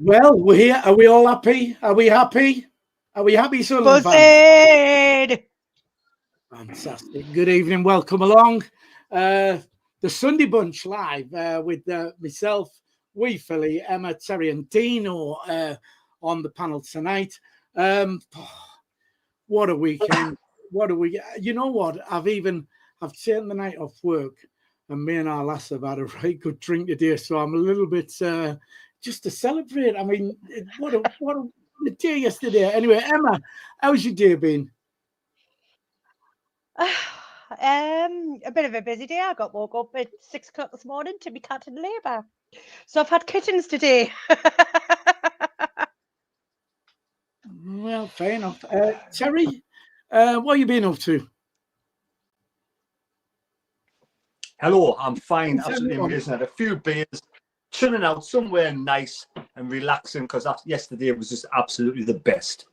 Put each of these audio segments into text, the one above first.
Well, we're here. Are we all happy? Are we happy? Are we happy, Sunderland fans? Fantastic. Good evening. Welcome along. The Sunday Bunch live with myself, wee Philly, Emma, Terry and Dino on the panel tonight. What a weekend. What a week. You know what? I've taken the night off work and me and our lass have had a very good drink today. So I'm a little bit just to celebrate. I mean, what a day yesterday. Anyway, Emma, how's your day been? A bit of a busy day. I got woke up at 6 o'clock this morning to be cat in labour. So I've had kittens today. Well, fair enough. Terry, what have you been up to? Hello, I'm fine. Absolutely amazing. Had a few beers, chilling out somewhere nice and relaxing because yesterday was just absolutely the best.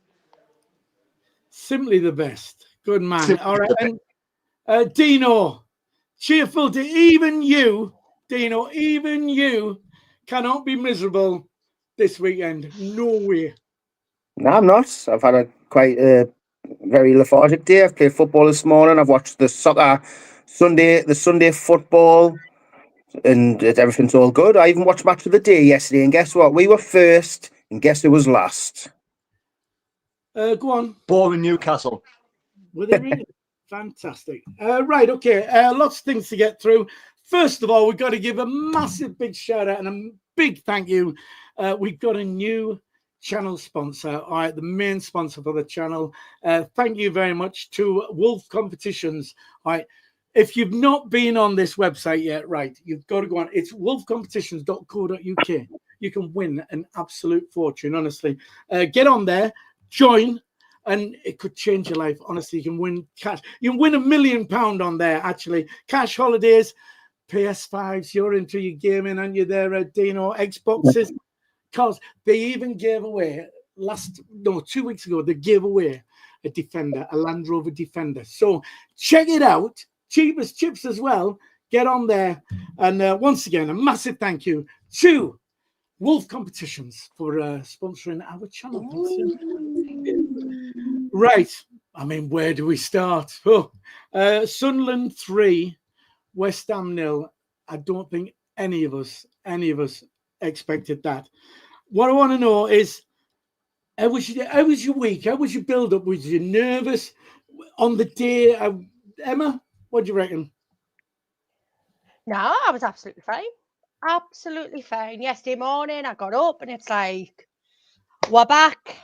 Simply the best. Good man. Simply all right. And Dino, cheerful to even you, Dino, even you cannot be miserable this weekend. No way. No, I'm not. I've had a quite very lethargic day. I've played football this morning. I've watched the Sunday football, and everything's all good. I even watched Match of the Day yesterday, and guess what? We were first, and guess who was last? Go on. Boring Newcastle. Were they really? Fantastic. Right, okay. Lots of things to get through. First of all, we've got to give a massive big shout out and a big thank you. We've got a new channel sponsor, all right, the main sponsor for the channel. Thank you very much to Wolf Competitions. All right, if you've not been on this website yet, right, you've got to go on. It's wolfcompetitions.co.uk. You can win an absolute fortune, honestly. Get on there, join, and it could change your life. Honestly, you can win cash. You can win £1 million on there, actually. Cash holidays, PS5s, you're into your gaming, and you're there, Dino, Xboxes. Because they even gave away 2 weeks ago, they gave away a Defender, a Land Rover Defender. So check it out. Cheap as chips as well. Get on there. And once again, a massive thank you to Wolf Competitions for sponsoring our channel. Right. I mean, where do we start? Oh, Sunderland 3, West Ham 0. I don't think any of us expected that. What I want to know is, how was your week? How was your build-up? Was you nervous on the day? Emma, what do you reckon? No, I was absolutely fine. Absolutely fine. Yesterday morning, I got up and it's like, we're back.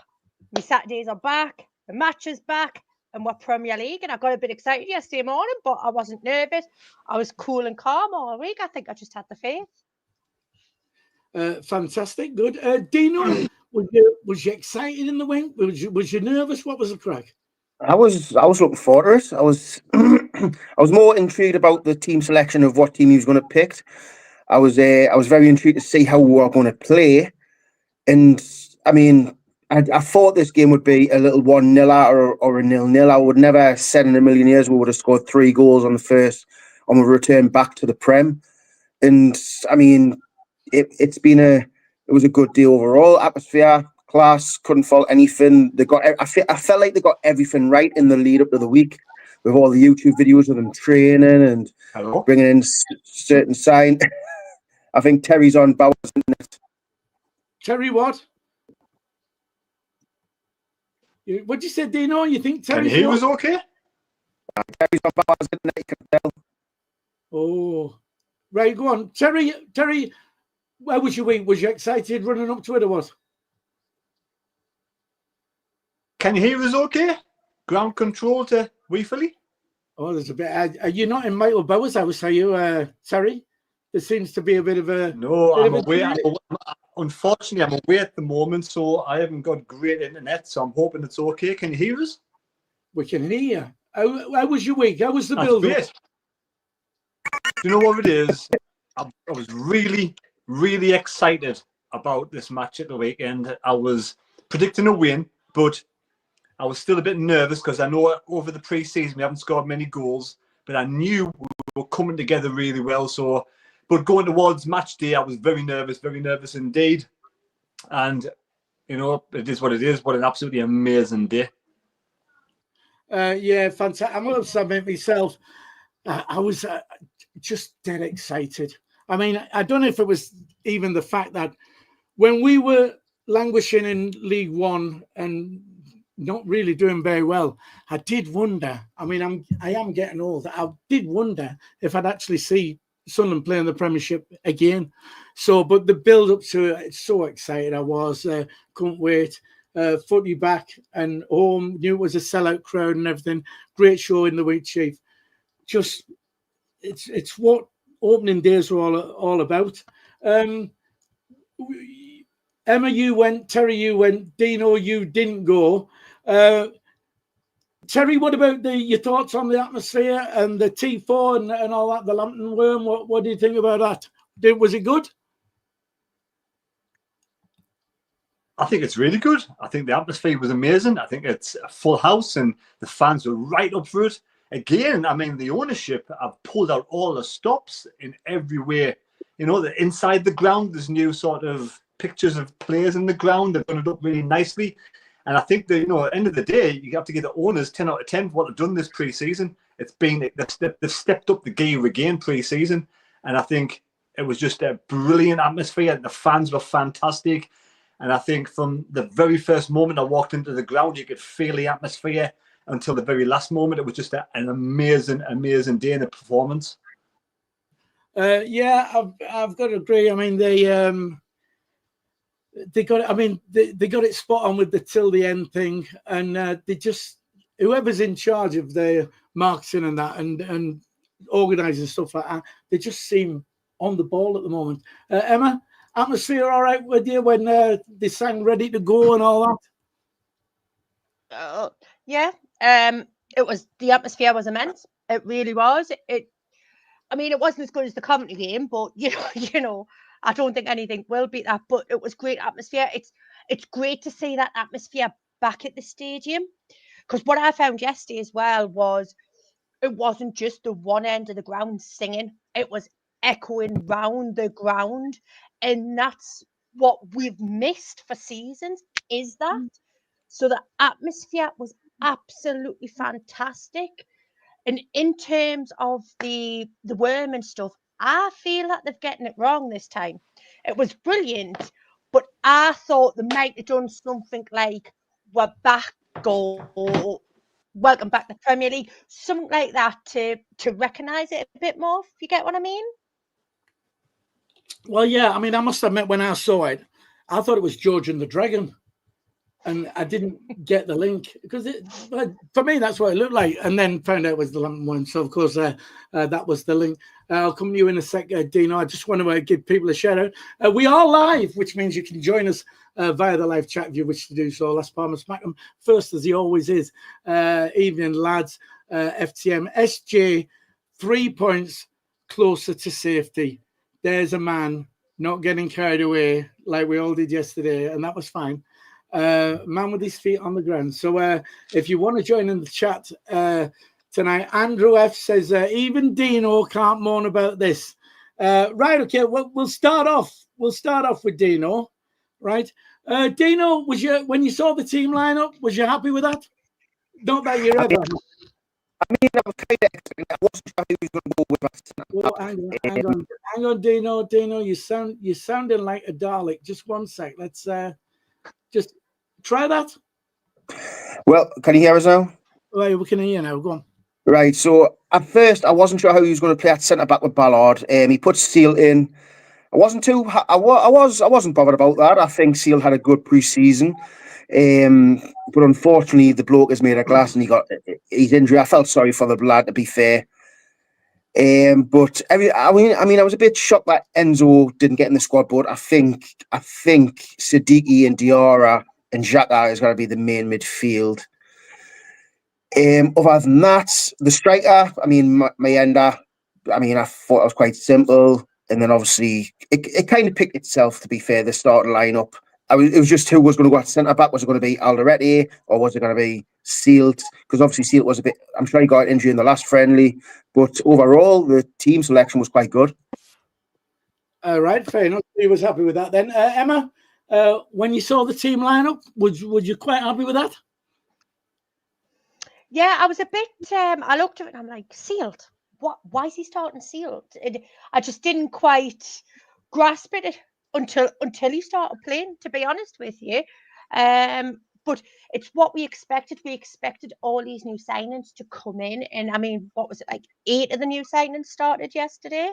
My Saturdays are back. The match is back. And we're Premier League. And I got a bit excited yesterday morning, but I wasn't nervous. I was cool and calm all week. I think I just had the faith. Fantastic, good. Dino, was you excited in the wing? Was you nervous? What was the crack? I was looking forward to it. I was I was more intrigued about the team selection of what team he was going to pick. I was very intrigued to see how we were going to play, and I mean, I thought this game would be a little 1-0 or a 0-0. I would never have said in a million years we would have scored 3 goals on the return back to the Prem, and I mean. It was a good day overall. Atmosphere, class, couldn't fault anything. I felt like they got everything right in the lead up to the week with all the YouTube videos of them training and bringing in certain sign. I think Terry's on Ballard. Terry, what? What'd you say, Dino? You think Terry was okay? Terry's on Ballard, you can tell. Oh, right. Go on, Terry. Where was your week? Was you excited running up to it or what? Can you hear us okay? Ground control to Weefley? Oh, there's a bit. Are you not in Michael Bowers' house, are you, Terry? There seems to be a bit of a... No, I'm away. Unfortunately, I'm away at the moment, so I haven't got great internet, so I'm hoping it's okay. Can you hear us? We can hear you. How was your week? How was the build-up? Do you know what it is? I was really excited about this match at the weekend. I was predicting a win, but I was still a bit nervous because I know over the pre-season we haven't scored many goals, but I knew we were coming together really well. But going towards match day, I was very nervous indeed. And you know, it is what it is. What an absolutely amazing day. Yeah, fantastic. I must admit myself, I was just dead excited. I mean, I don't know if it was even the fact that when we were languishing in League One and not really doing very well, I did wonder. I mean, I am getting old. I did wonder if I'd actually see Sunderland play in the Premiership again. So, but the build up to it, so excited I was. Couldn't wait. Footy back and home. Knew it was a sellout crowd and everything. Great show in the week, Chief. Just it's what opening days were all about. Emma, you went. Terry, you went. Dino, you didn't go. Terry, what about your thoughts on the atmosphere and the T4 and all that, the Lambton Worm? What do you think about that? Was it good? I think it's really good. I think the atmosphere was amazing. I think it's a full house and the fans were right up for it. Again, I mean, the ownership have pulled out all the stops in every way. You know, inside the ground, there's new sort of pictures of players in the ground. They've done it up really nicely. And I think that, you know, at the end of the day, you have to give the owners 10 out of 10 for what they've done this pre-season. It's been, they've stepped up the gear again pre-season. And I think it was just a brilliant atmosphere. The fans were fantastic. And I think from the very first moment I walked into the ground, you could feel the atmosphere until the very last moment. It was just an amazing, amazing day in the performance. Yeah, I've got to agree. I mean, they got it. I mean, they got it spot on with the till the end thing, and they just, whoever's in charge of their marketing and that, and organising stuff like that, they just seem on the ball at the moment. Emma, atmosphere all right with you when they sang "Ready to Go" and all that? Yeah. It was, the atmosphere was immense. It really was. I mean, it wasn't as good as the Coventry game, but you know, I don't think anything will beat that. But it was great atmosphere. It's great to see that atmosphere back at the stadium, because what I found yesterday as well was it wasn't just the one end of the ground singing; it was echoing round the ground, and that's what we've missed for seasons. Is that so? The atmosphere was absolutely fantastic. And in terms of the worm and stuff, I feel like they're getting it wrong this time. It was brilliant, but I thought they might have done something like "We're back" or "Welcome back to the Premier League," something like that to recognise it a bit more, if you get what I mean. Well, yeah. I mean, I must admit, when I saw it, I thought it was George and the Dragon. And I didn't get the link because for me, that's what it looked like. And then found out it was the Lambton one. So, of course, that was the link. I'll come to you in a sec, Dino. I just want to give people a shout out. We are live, which means you can join us via the live chat if you wish to do so. Las Palmas Smack'em first, as he always is. Evening, lads. FTM SJ, 3 points closer to safety. There's a man not getting carried away like we all did yesterday, and that was fine. Man with his feet on the ground. So if you want to join in the chat tonight, Andrew F says even Dino can't moan about this. Right, okay, we'll start off with Dino, right? Dino, when you saw the team lineup, was you happy with that? Not that you're ever. I mean, I was kind of expecting. I wasn't sure who was going to go with us. Well, hang on, Dino. Dino, you're sounding like a Dalek. Just one sec. Let's just try that. Well, can you hear us now? Right, we can hear you now. Go on. Right. So at first, I wasn't sure how he was going to play at centre back with Ballard. He put Seal in. I wasn't bothered about that. I think Seal had a good pre-season. But unfortunately, the bloke has made a glass and he got his injury. I felt sorry for the lad, to be fair. But I was a bit shocked that Enzo didn't get in the squad. But I think Siddiqui and Diarra and Xhaka is going to be the main midfield. Other than that, the striker, I mean, Mayenda, I mean, I thought it was quite simple. And then obviously, it kind of picked itself, to be fair, the starting lineup. It was just who was going to go at centre back. Was it going to be Alderete or was it going to be Sealt? Because obviously Sealt was a bit, I'm sure he got an injury in the last friendly. But overall, the team selection was quite good. All right, fair enough. He was happy with that then. Emma, when you saw the team lineup, would you quite happy with that? Yeah, I was a bit. I looked at it and I'm like, Sealed. What? Why is he starting Sealed? I just didn't quite grasp it until he started playing. To be honest with you, but it's what we expected. We expected all these new signings to come in, and I mean, what was it like? 8 of the new signings started yesterday,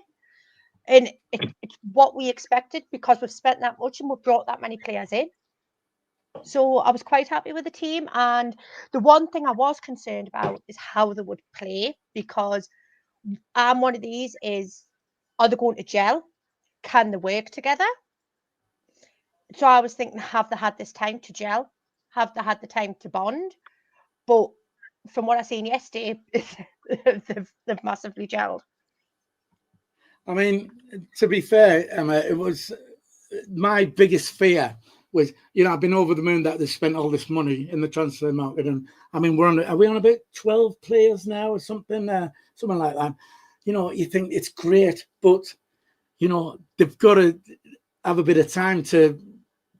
and it's what we expected because we've spent that much and we've brought that many players in. So I was quite happy with the team. And the one thing I was concerned about is how they would play, because I'm one of these is, are they going to gel? Can they work together? So I was thinking, have they had this time to gel? Have they had the time to bond? But from what I seen yesterday, they've massively gelled. I mean, to be fair, Emma, it was my biggest fear was, I've been over the moon that they spent all this money in the transfer market, and I mean, are we on about 12 players now or something, something like that? You think it's great, but they've got to have a bit of time to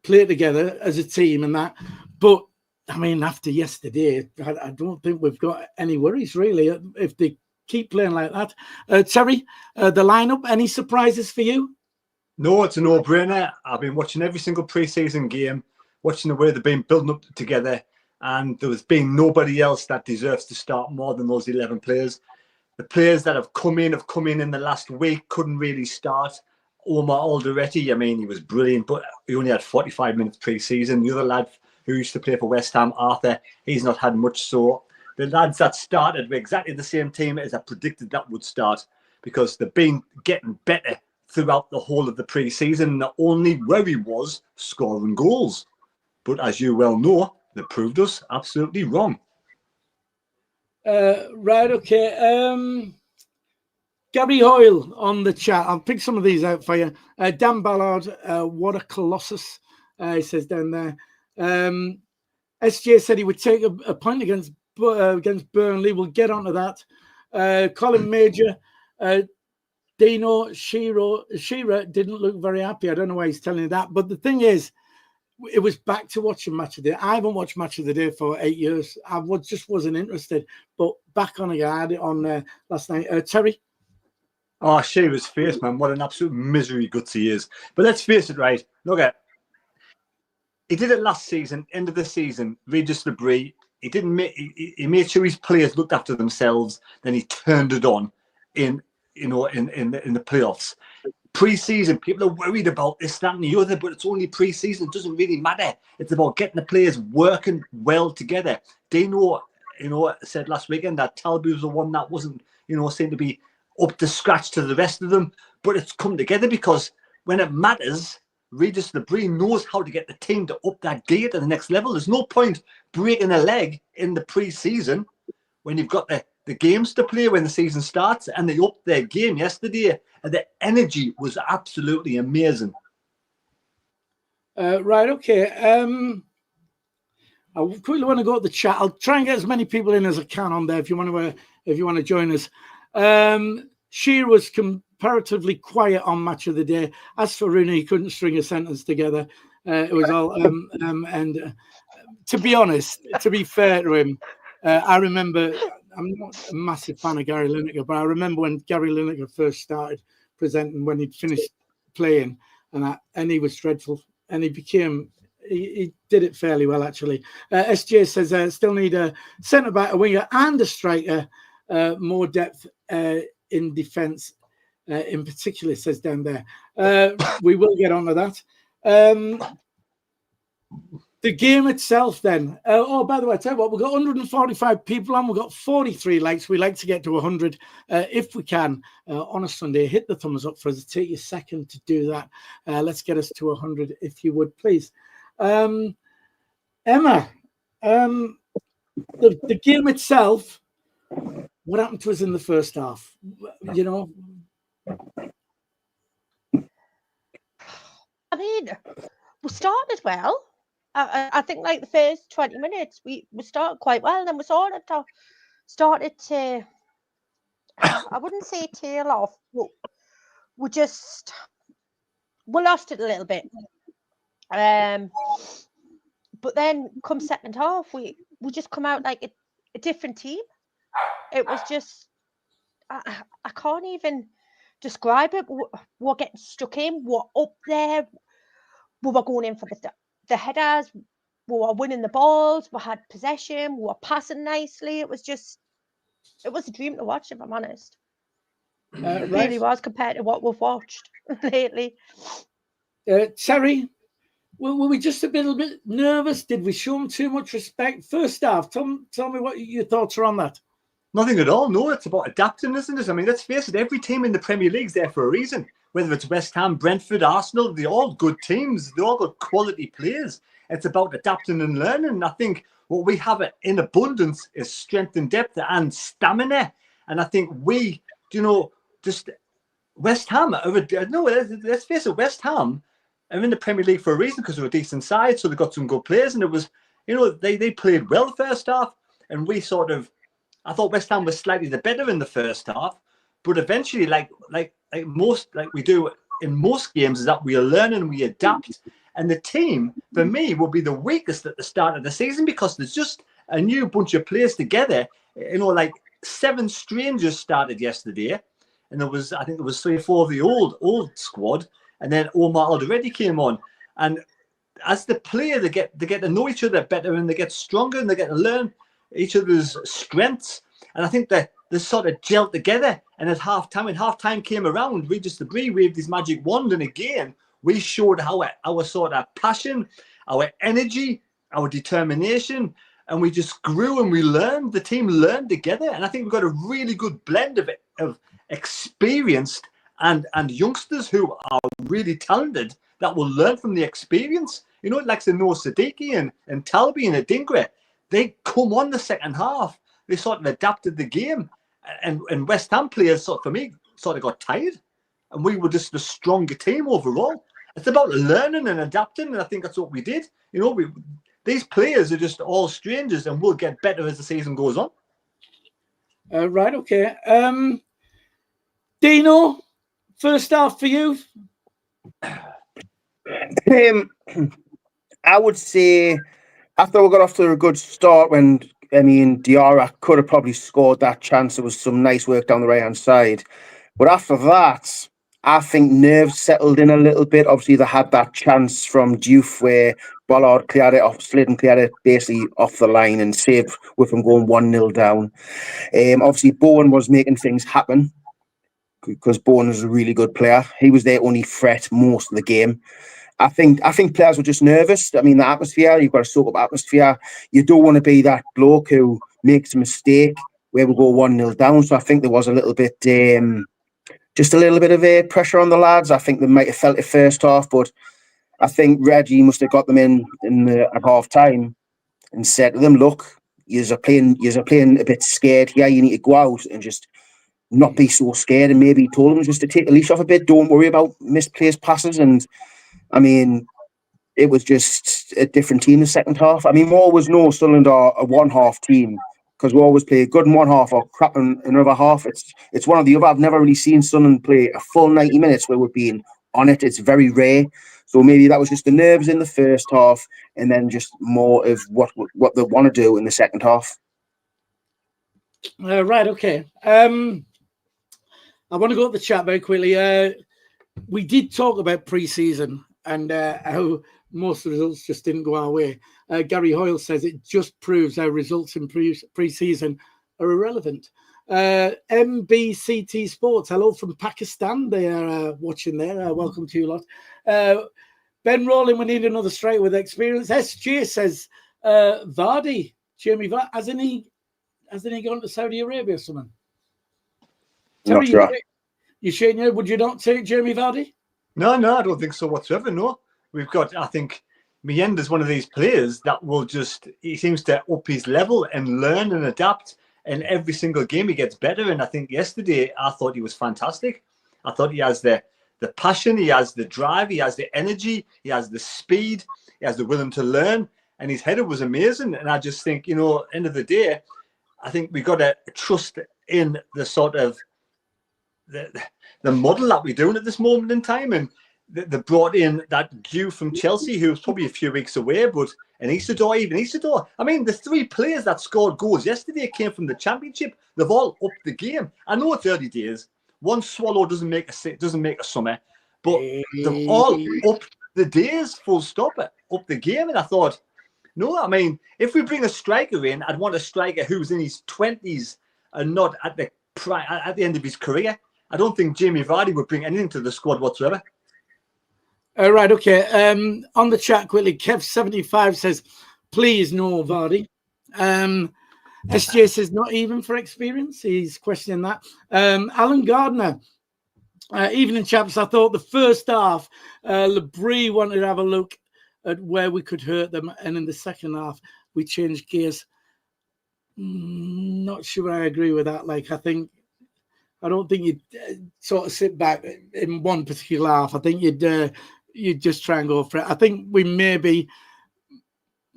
play together as a team and that. But I mean, after yesterday, I don't think we've got any worries really if they keep playing like that. Terry, the lineup, any surprises for you? No, it's a no-brainer. I've been watching every single pre-season game, watching the way they've been building up together, and there's been nobody else that deserves to start more than those 11 players. The players that have come in in the last week, couldn't really start. Omar Alderete, I mean, he was brilliant, but he only had 45 minutes pre-season. The other lad who used to play for West Ham, Arthur, he's not had much. So the lads that started were exactly the same team as I predicted that would start, because they've been getting better throughout the whole of the pre-season. The only worry was scoring goals. But as you well know, they proved us absolutely wrong. Right, okay. Gary Hoyle on the chat. I'll pick some of these out for you. Dan Ballard, what a colossus, he says down there. SJ said he would take a point against Burnley. We'll get onto that. Colin Major, Dino Shearer didn't look very happy. I don't know why he's telling you that. But the thing is, it was back to watching Match of the Day. I haven't watched Match of the Day for 8 years. I just wasn't interested. But back on again. I had it on last night. Terry? Oh, Shearer's face, man. What an absolute misery guts he is. But let's face it, right? Look at, he did it last season, end of the season, Regis Lebris. He didn't make, he made sure his players looked after themselves. Then he turned it on in the playoffs. Pre-season, people are worried about this, that, and the other, but it's only pre-season. It doesn't really matter. It's about getting the players working well together. Dino, said last weekend that Talby was the one that wasn't, seemed to be up to scratch to the rest of them. But it's come together because when it matters, Regis Lebris knows how to get the team to up that gear to the next level. There's no point breaking a leg in the pre-season when you've got the games to play when the season starts, and they upped their game yesterday. And the energy was absolutely amazing. Right, okay. I quickly want to go to the chat. I'll try and get as many people in as I can on there if you want to join us. Shearer was comparatively quiet on Match of the Day. As for Rooney, he couldn't string a sentence together. It was all and to be honest, to be fair to him, I remember, I'm not a massive fan of Gary Lineker, but I remember when Gary Lineker first started presenting, when he'd finished playing, and he was dreadful, and he did it fairly well, actually. SJ says still need a centre-back, a winger, and a striker, more depth in defence, in particular, says down there. We will get on to that. The game itself, then. By the way, I tell you what, we've got 145 people on. We've got 43 likes. We like to get to 100 if we can on a Sunday. Hit the thumbs up for us. Take you a second to do that. Let's get us to 100 if you would, please. Emma, the game itself, what happened to us in the first half? I mean, we started well. I think like the first 20 minutes, we started quite well. Then we started to, I wouldn't say tail off, but we lost it a little bit. But then come second half, we just come out like a different team. It was just, I can't even describe it. We're getting stuck in. We're up there. We were going in for the headers. We were winning the balls. We had possession. We were passing nicely. It was a dream to watch, if I'm honest. It really was, compared to what we've watched lately. Terry, were we just a little bit nervous? Did we show them too much respect? First half, tell me what your thoughts are on that. Nothing at all. No, it's about adapting, isn't it? I mean, let's face it, every team in the Premier League's there for a reason. Whether it's West Ham, Brentford, Arsenal, they're all good teams. They all got quality players. It's about adapting and learning. And I think what we have in abundance is strength and depth and stamina. And I think we, just West Ham, let's face it, West Ham are in the Premier League for a reason, because they're a decent side, so they've got some good players. And it was, they played well first half, and we I thought West Ham was slightly the better in the first half, but eventually, like we do in most games, is that we learn and we adapt. And the team, for me, will be the weakest at the start of the season, because there's just a new bunch of players together. Like 7 strangers started yesterday, and I think there was 3 or 4 of the old squad, and then Omar Alderete came on. And as the player, they get to know each other better, and they get stronger, and they get to learn each other's strengths. And I think that they sort of gelled together. And at when half-time came around, Regis Debris waved his magic wand, and again, we showed our sort of passion, our energy, our determination, and we just grew and we learned. The team learned together, and I think we've got a really good blend of experienced and youngsters who are really talented that will learn from the experience. Like Noah Siddiqui and Talbi and Adingra, they come on the second half. They sort of adapted the game, and West Ham players, for me, sort of got tired, and we were just a stronger team overall. It's about learning and adapting, and I think that's what we did. These players are just all strangers, and we'll get better as the season goes on. Right, okay. Dino, first half for you? I would say after we got off to a good start, when Diarra could have probably scored that chance. There was some nice work down the right-hand side. But after that, I think nerves settled in a little bit. Obviously, they had that chance from Diouf where Ballard cleared it basically off the line and saved with them going 1-0 down. Obviously, Bowen was making things happen, because Bowen is a really good player. He was their only threat most of the game. I think players were just nervous. I mean, the atmosphere, you've got to soak up atmosphere. You don't want to be that bloke who makes a mistake where we go 1-0 down. So I think there was a little bit, just a little bit of pressure on the lads. I think they might have felt it first half, but I think Reggie must have got them at half time and said to them, look, you're playing a bit scared here. You need to go out and just not be so scared. And maybe he told them just to take the leash off a bit. Don't worry about misplaced passes. And I mean, it was just a different team in the second half. I mean, we always know Sunderland are a one-half team, because we always play good in one half or crap in another half. It's one or the other. I've never really seen Sunderland play a full 90 minutes where we've been on it. It's very rare. So maybe that was just the nerves in the first half, and then just more of what they want to do in the second half. Right, okay. I want to go to the chat very quickly. We did talk about pre-season and how most of the results just didn't go our way. Gary Hoyle says it just proves how results in pre-season are irrelevant. MBCT Sports, hello from Pakistan. They are watching there. Welcome to you lot. Ben Rowling, we need another striker with experience. SJ says Vardy, Jamie Vardy, hasn't he gone to Saudi Arabia or something? Not sure. You shaking your head? Would you not take Jamie Vardy? No, I don't think so whatsoever. No, we've got. I think Mienda's one of these players that will he seems to up his level and learn and adapt. And every single game he gets better. And I think yesterday I thought he was fantastic. I thought he has the passion, he has the drive, he has the energy, he has the speed, he has the willing to learn. And his header was amazing. And I just think, end of the day, I think we got to trust in the sort of the model that we're doing at this moment in time. And they brought in that Jew from Chelsea who was probably a few weeks away, but an Isidore. I mean, the 3 players that scored goals yesterday came from the Championship. They've all upped the game. I know it's early days. One swallow doesn't make a summer, but they've all upped the days, full stop, up the game. And I thought, no, I mean, if we bring a striker in, I'd want a striker who's in his 20s and not at the end of his career. I don't think Jamie Vardy would bring anything to the squad whatsoever. Right, okay. On the chat quickly, Kev75 says, please no Vardy. SJ says, not even for experience. He's questioning that. Alan Gardner, evening chaps, I thought the first half, Labrie wanted to have a look at where we could hurt them. And in the second half, we changed gears. Not sure I agree with that. I don't think you'd sort of sit back in one particular half. I think you'd just try and go for it. I think we maybe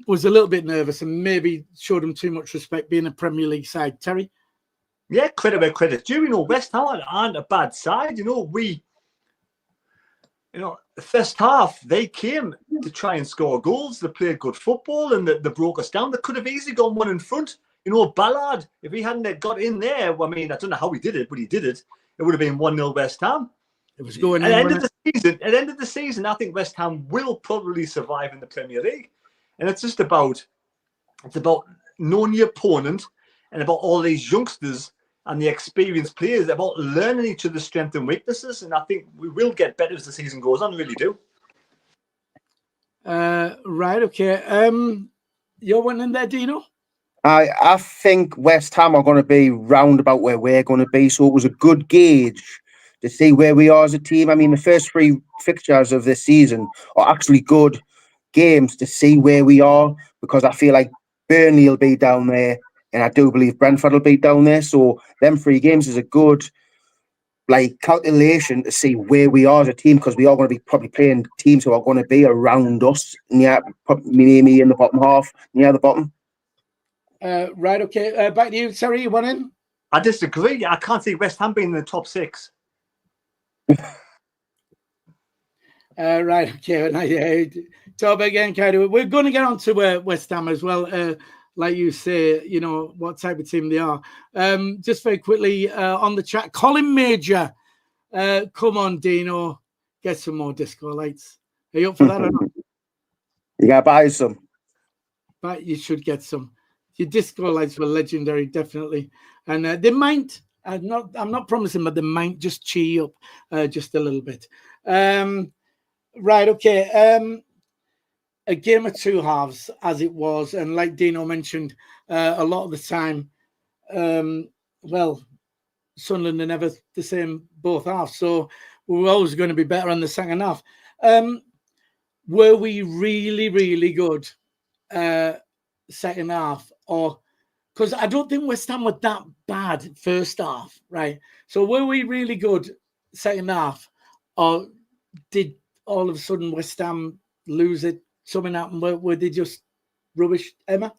was a little bit nervous and maybe showed them too much respect being a Premier League side. Terry? Yeah, credit where credit's due. West Ham aren't a bad side. The first half, they came to try and score goals. They played good football and they broke us down. They could have easily gone one in front. Ballard, if he hadn't got in there, I mean, I don't know how he did it, but he did it. It would have been 1-0 West Ham. It was going at the end of the season, I think West Ham will probably survive in the Premier League. And it's about knowing your opponent and about all these youngsters and the experienced players, about learning each other's strengths and weaknesses. And I think we will get better as the season goes on, I really do. Right, okay. You're one in there, Dino? I think West Ham are going to be round about where we're going to be. So it was a good gauge to see where we are as a team. I mean, the first 3 fixtures of this season are actually good games to see where we are, because I feel like Burnley will be down there and I do believe Brentford will be down there. So them 3 games is a good calculation to see where we are as a team, because we are going to be probably playing teams who are going to be around us, maybe in the bottom half, near the bottom. Right, okay. Back to you, Terry. You want in? I disagree. I can't see West Ham being in the top 6. Right, okay. Talk again, Kaido. We're going to get on to West Ham as well. Like you say, what type of team they are. Just very quickly on the chat, Colin Major. Come on, Dino. Get some more disco lights. Are you up for that or not? You got to buy some. But you should get some. Your disco lights were legendary, definitely. And they might, I'm not promising, but they might just cheer you up just a little bit. Right, okay. A game of 2 halves, as it was. And like Dino mentioned, a lot of the time, Sunderland are never the same both halves. So we were always going to be better on the second half. Were we really, really good second half? Or because I don't think West Ham were that bad first half, right? So were we really good second half? Or did all of a sudden West Ham lose it? Something happened? Were they just rubbish, Emma?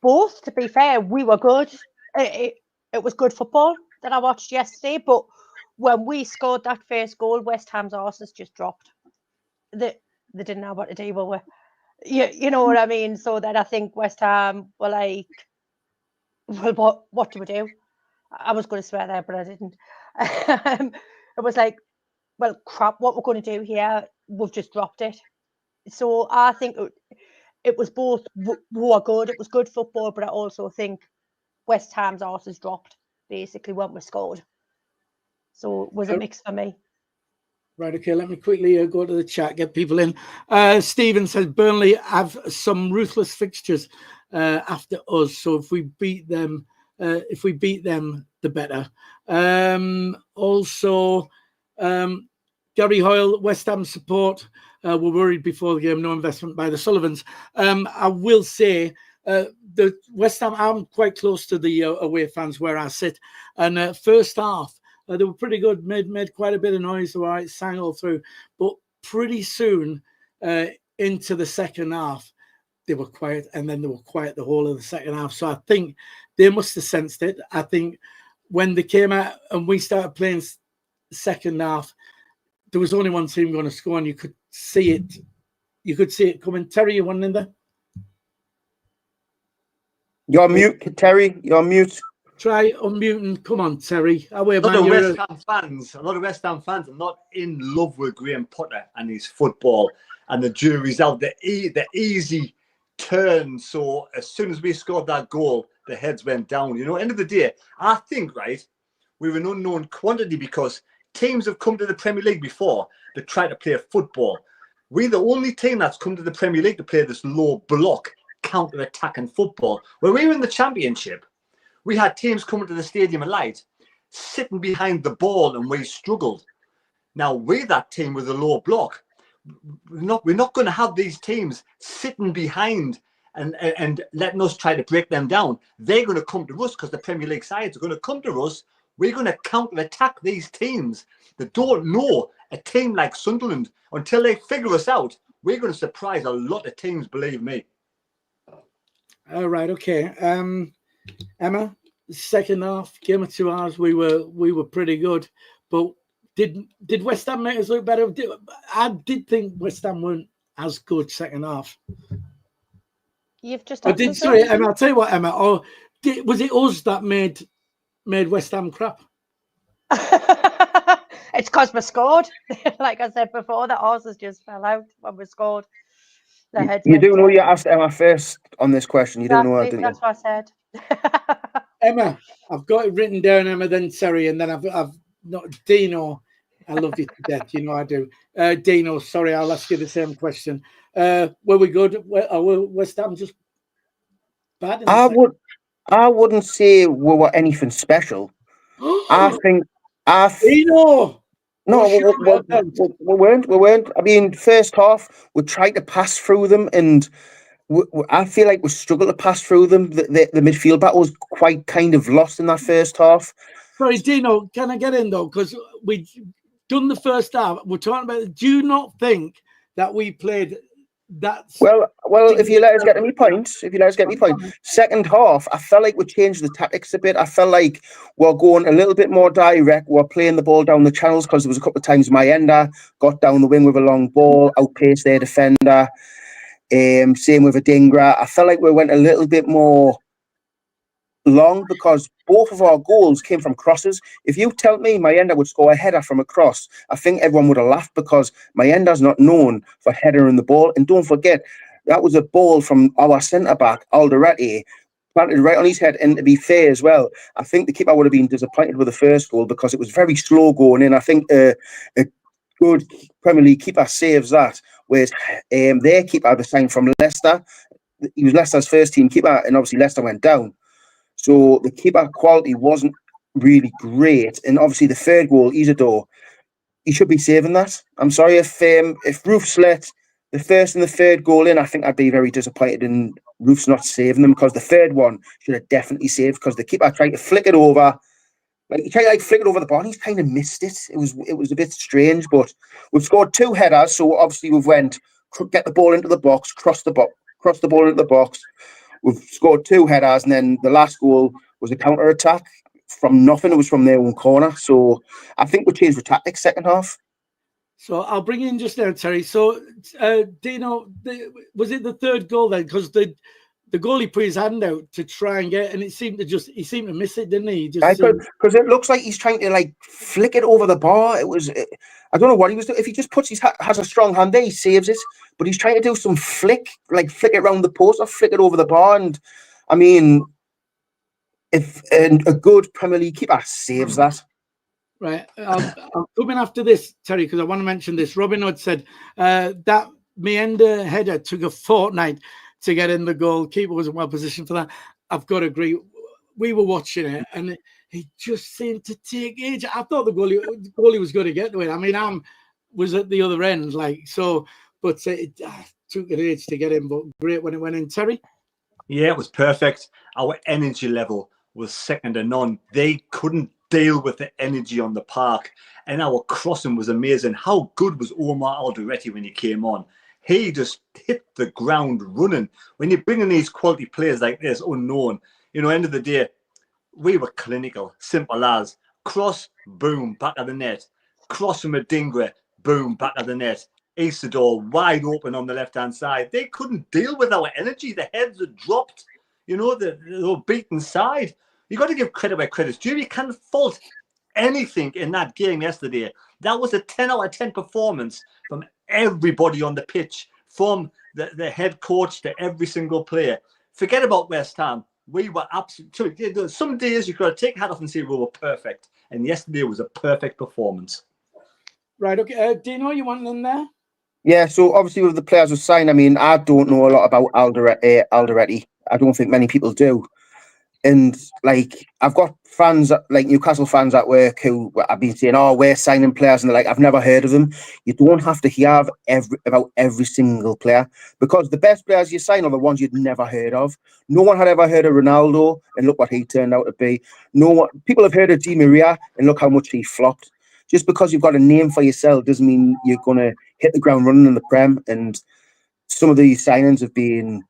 Both, to be fair, we were good. It was good football that I watched yesterday, but when we scored that first goal, West Ham's arses just dropped. They didn't know what to do. Well, you know what I mean? So then I think West Ham were like, well, what do we do? I was going to swear there, but I didn't. It was like, well, crap, what we're going to do here, we've just dropped it. So I think it was both were good. It was good football, but I also think West Ham's arses dropped, basically, when we scored. So it was a mix for me. Right, okay, let me quickly go to the chat, get people in. Stephen says Burnley have some ruthless fixtures after us, so if we beat them, the better. Also, Gary Hoyle, West Ham support, were worried before the game, no investment by the Sullivans. I will say, the West Ham, I'm quite close to the away fans where I sit, and first half, they were pretty good, made quite a bit of noise, all right, sang all through. But pretty soon into the second half, they were quiet, and then they were quiet the whole of the second half. So I think they must have sensed it. I think when they came out and we started playing second half, there was only one team going to score, and you could see it. You could see it coming. Terry, you want in there? You're mute, Terry. You're mute. Try unmuting. Come on, Terry. Away, A lot man. of You're West Ham fans are not in love with Graham Potter and his football, and the jury's out. The easy turn. So as soon as we scored that goal, the heads went down. You know, end of the day, I think, right, we're an unknown quantity because teams have come to the Premier League before to try to play football. We're the only team that's come to the Premier League to play this low block, counter-attacking football. When we were in the Championship, we had teams coming to the Stadium of Light, sitting behind the ball, and we struggled. Now, we're that team with a low block. We're not going to have these teams sitting behind and letting us try to break them down. They're going to come to us because the Premier League sides are going to come to us. We're going to counter-attack these teams that don't know a team like Sunderland. Until they figure us out, we're going to surprise a lot of teams, believe me. all right. Okay. Emma, second half, game of 2 hours, we were pretty good, but did West Ham make us look better? I did think West Ham weren't as good second half. You've just. Sorry, Emma. I'll tell you what, Emma. Was it us that made West Ham crap? It's because we scored. Like I said before, the horses just fell out when we scored. You do know you asked Emma first on this question. You don't know that, didn't you? That's what I said. Emma, I've got it written down, Emma, then Terry, and then I've not Dino. I love you to death, you know I do. Dino, sorry, I'll ask you the same question. Were we good? Were West Ham just bad? I wouldn't say we were anything special. Dino! No, we weren't. I mean, first half, we tried to pass through them, and I feel like we struggled to pass through them. The midfield battle was quite kind of lost in that first half. Sorry, Dino, can I get in, though? Because we done the first half. We're talking about, do you not think that we played that? Well, if you let us get to me points, second half, I felt like we changed the tactics a bit. I felt like we're going a little bit more direct. We're playing the ball down the channels because there was a couple of times my ender got down the wing with a long ball, outpaced their defender. Same with Adingra. I felt like we went a little bit more long because both of our goals came from crosses. If you tell me Mayenda would score a header from a cross, I think everyone would have laughed because Mayenda's not known for headering the ball. And don't forget, that was a ball from our centre-back, Alderete, planted right on his head. And to be fair as well, I think the keeper would have been disappointed with the first goal because it was very slow going in. I think a good Premier League keeper saves that, whereas their keeper was signed from Leicester. He was Leicester's first team keeper, and obviously Leicester went down. So the keeper quality wasn't really great. And obviously the third goal, Isidore, he should be saving that. I'm sorry if Roof's let the first and the third goal in, I think I'd be very disappointed in Roof's not saving them because the third one should have definitely saved because the keeper tried to flick it over. Like he tried to flick it over the bar and he's kind of missed it. It was a bit strange, but we've scored 2 headers. So obviously we've went get the ball into the box, cross the ball into the box. We've scored 2 headers, and then the last goal was a counter-attack from nothing. It was from their own corner. So I think we changed the tactics second half. So I'll bring you in just now, Terry. So, Dino, was it the third goal then? Because the goalie put his hand out to try and get, and he seemed to miss it, didn't he? Because it looks like he's trying to flick it over the bar. I don't know what he was doing. If he just has a strong hand there, he saves it. But he's trying to do some flick it around the post or flick it over the bar. And I mean, if a good Premier League keeper saves that. Right. I'll come in after this, Terry, because I want to mention this. Robin Hood said that Meander header took a fortnight to get in the goal. Keeper wasn't well positioned for that. I've got to agree. We were watching it, and he just seemed to take age. I thought the goalie was going to get to it. I mean, I was at the other end, but it took an age to get in. But great when it went in, Terry. Yeah, it was perfect. Our energy level was second to none. They couldn't deal with the energy on the park, and our crossing was amazing. How good was Omar Alderete when he came on? He just hit the ground running. When you're bringing these quality players like this, unknown, end of the day, we were clinical, simple as cross, boom, back of the net. cross from Adingra, boom, back at the net. Isidore wide open on the left-hand side. They couldn't deal with our energy. The heads had dropped. You know, the beaten side. You got to give credit where credit's due. You can't fault anything in that game yesterday. That was a 10 out of 10 performance from everybody on the pitch, from the head coach to every single player. Forget about West Ham. We were absolutely. Some days you got to take hat off and say we were perfect, and yesterday was a perfect performance. Right. Okay. Dino, you want in there? Yeah. So obviously with the players who signed, I mean, I don't know a lot about Alderete. I don't think many people do. And like, I've got fans, like Newcastle fans at work, who I've been saying, "Oh, we're signing players," and they're like, "I've never heard of them." You don't have to hear about every single player, because the best players you sign are the ones you'd never heard of. No one had ever heard of Ronaldo, and look what he turned out to be. People have heard of Di Maria, and look how much he flopped. Just because you've got a name for yourself doesn't mean you're going to hit the ground running in the Prem. And some of these signings have been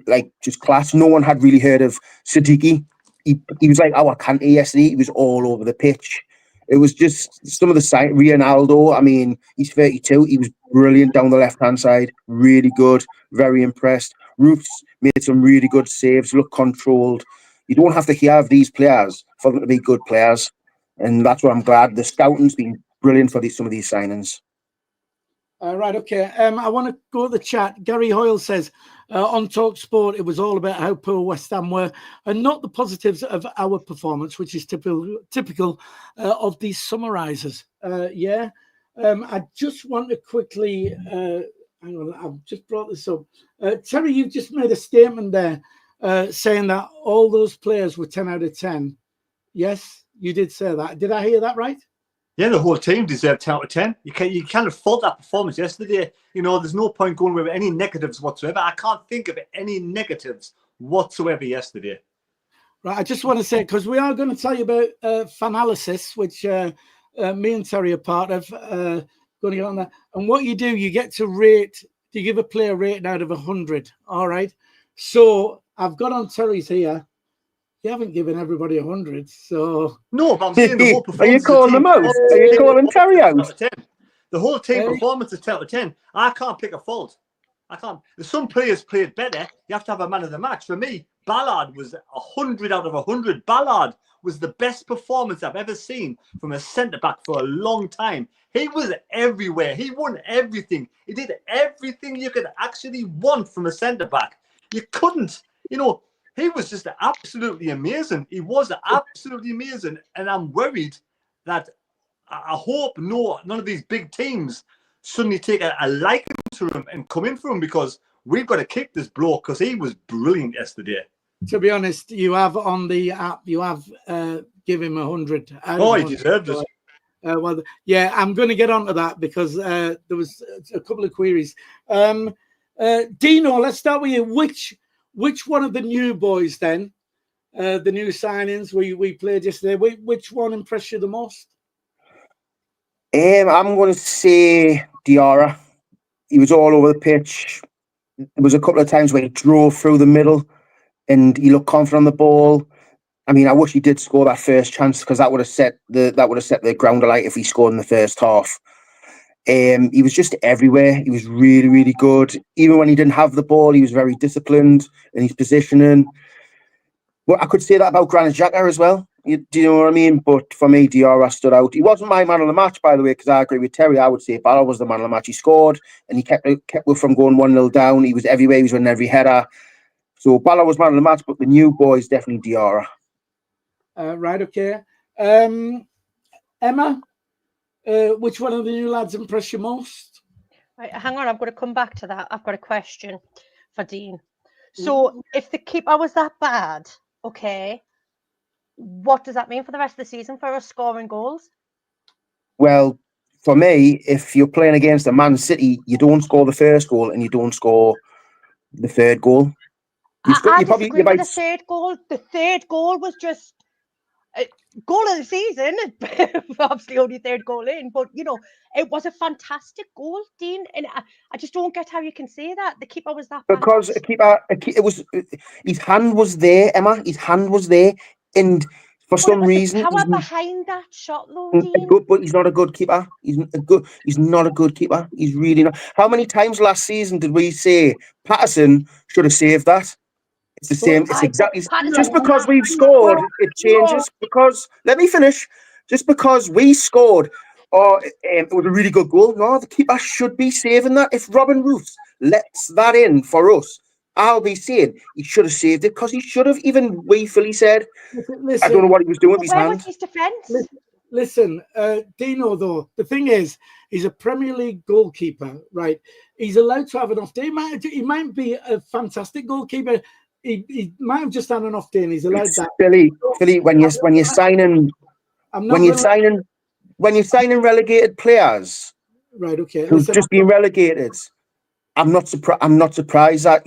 like just class. No one had really heard of Siddiqui. He was like our Kante yesterday. He was all over the pitch. It was just some of the Ronaldo. I mean, he's 32. He was brilliant down the left-hand side. Really good. Very impressed. Roofs made some really good saves. Looked controlled. You don't have to hear of these players for them to be good players. And that's what I'm glad. The scouting's been brilliant for some of these signings. Right, okay. I want to go to the chat. Gary Hoyle says, on Talk Sport, it was all about how poor West Ham were and not the positives of our performance, which is typical of these summarisers. Yeah. I just want to quickly, hang on, I've just brought this up. Terry, you've just made a statement there saying that all those players were 10 out of 10. Yes, you did say that. Did I hear that right? Yeah, the whole team deserved 10 out of 10. You can't have fault that performance yesterday. You know, there's no point going with any negatives whatsoever. I can't think of any negatives whatsoever yesterday. Right, I just want to say, because we are going to tell you about Fanalysis, which me and Terry are part of, going to get on that. And what you do, you get to rate, you give a player a rating out of 100. All right. So I've got on Terry's here. You haven't given everybody 100, so... No, but I'm saying the whole performance... Are you calling them out? Are you calling Terry out? The whole team performance is 10 out of 10. I can't pick a fault. I can't. Some players played better. You have to have a man of the match. For me, Ballard was 100 out of 100. Ballard was the best performance I've ever seen from a centre-back for a long time. He was everywhere. He won everything. He did everything you could actually want from a centre-back. You couldn't, you know... He was just absolutely amazing. He was absolutely amazing. And I'm worried that I hope none of these big teams suddenly take a liking to him and come in for him, because we've got to kick this bloke, because he was brilliant yesterday. To be honest, you have on the app, you have give him 100. Oh, he deserved it. Well, yeah, I'm going to get onto that because there was a couple of queries. Dino, let's start with you. Which one of the new boys then, the new signings we played yesterday, which one impressed you the most? I'm going to say Diarra. He was all over the pitch. There was a couple of times where he drove through the middle and he looked confident on the ball. I mean, I wish he did score that first chance, because that would have set the ground alight if he scored in the first half. He was just everywhere. He was really, really good. Even when he didn't have the ball, he was very disciplined in his positioning. But I could say that about Granit Xhaka as well. Do you know what I mean? But for me, Diarra stood out. He wasn't my man of the match, by the way, because I agree with Terry. I would say Ballard was the man of the match. He scored, and he kept us from going 1-0 down. He was everywhere. He was winning every header. So Ballard was man of the match, but the new boy is definitely Diarra. Right, okay. Emma? Which one of the new lads impressed you most? Right, hang on, I'm going to come back to that. I've got a question for Dean. So, if the keeper was that bad, okay, what does that mean for the rest of the season for us scoring goals? Well, for me, if you're playing against a Man City, you don't score the first goal and you don't score the third goal. I disagree with the third goal. The third goal was just goal of the season. Obviously only third goal in, but you know, it was a fantastic goal, Dean, and I just don't get how you can say that the keeper was that bad. Because it was his hand was there, Emma. His hand was there, and For some reason, Power behind that shot, though, he's Dean. good, but he's not a good keeper. He's not a good keeper. He's really not. How many times last season did we say Patterson should have saved that? It's the same. It's exactly just because we've scored, it changes. Because let me finish. Just because we scored, or it was a really good goal. No, the keeper should be saving that. If Robin Roos lets that in for us, I'll be saying he should have saved it because he should have. Even we fully said, Listen, I don't know what he was doing with his Where hand. was his defence? Listen, Dino, though, the thing is, he's a Premier League goalkeeper, right? He's allowed to have an off day. He might be a fantastic goalkeeper. He might have just had an off day, and he's allowed that. Philly, when you're signing relegated players, right? Okay, who've just been relegated, I'm not surprised that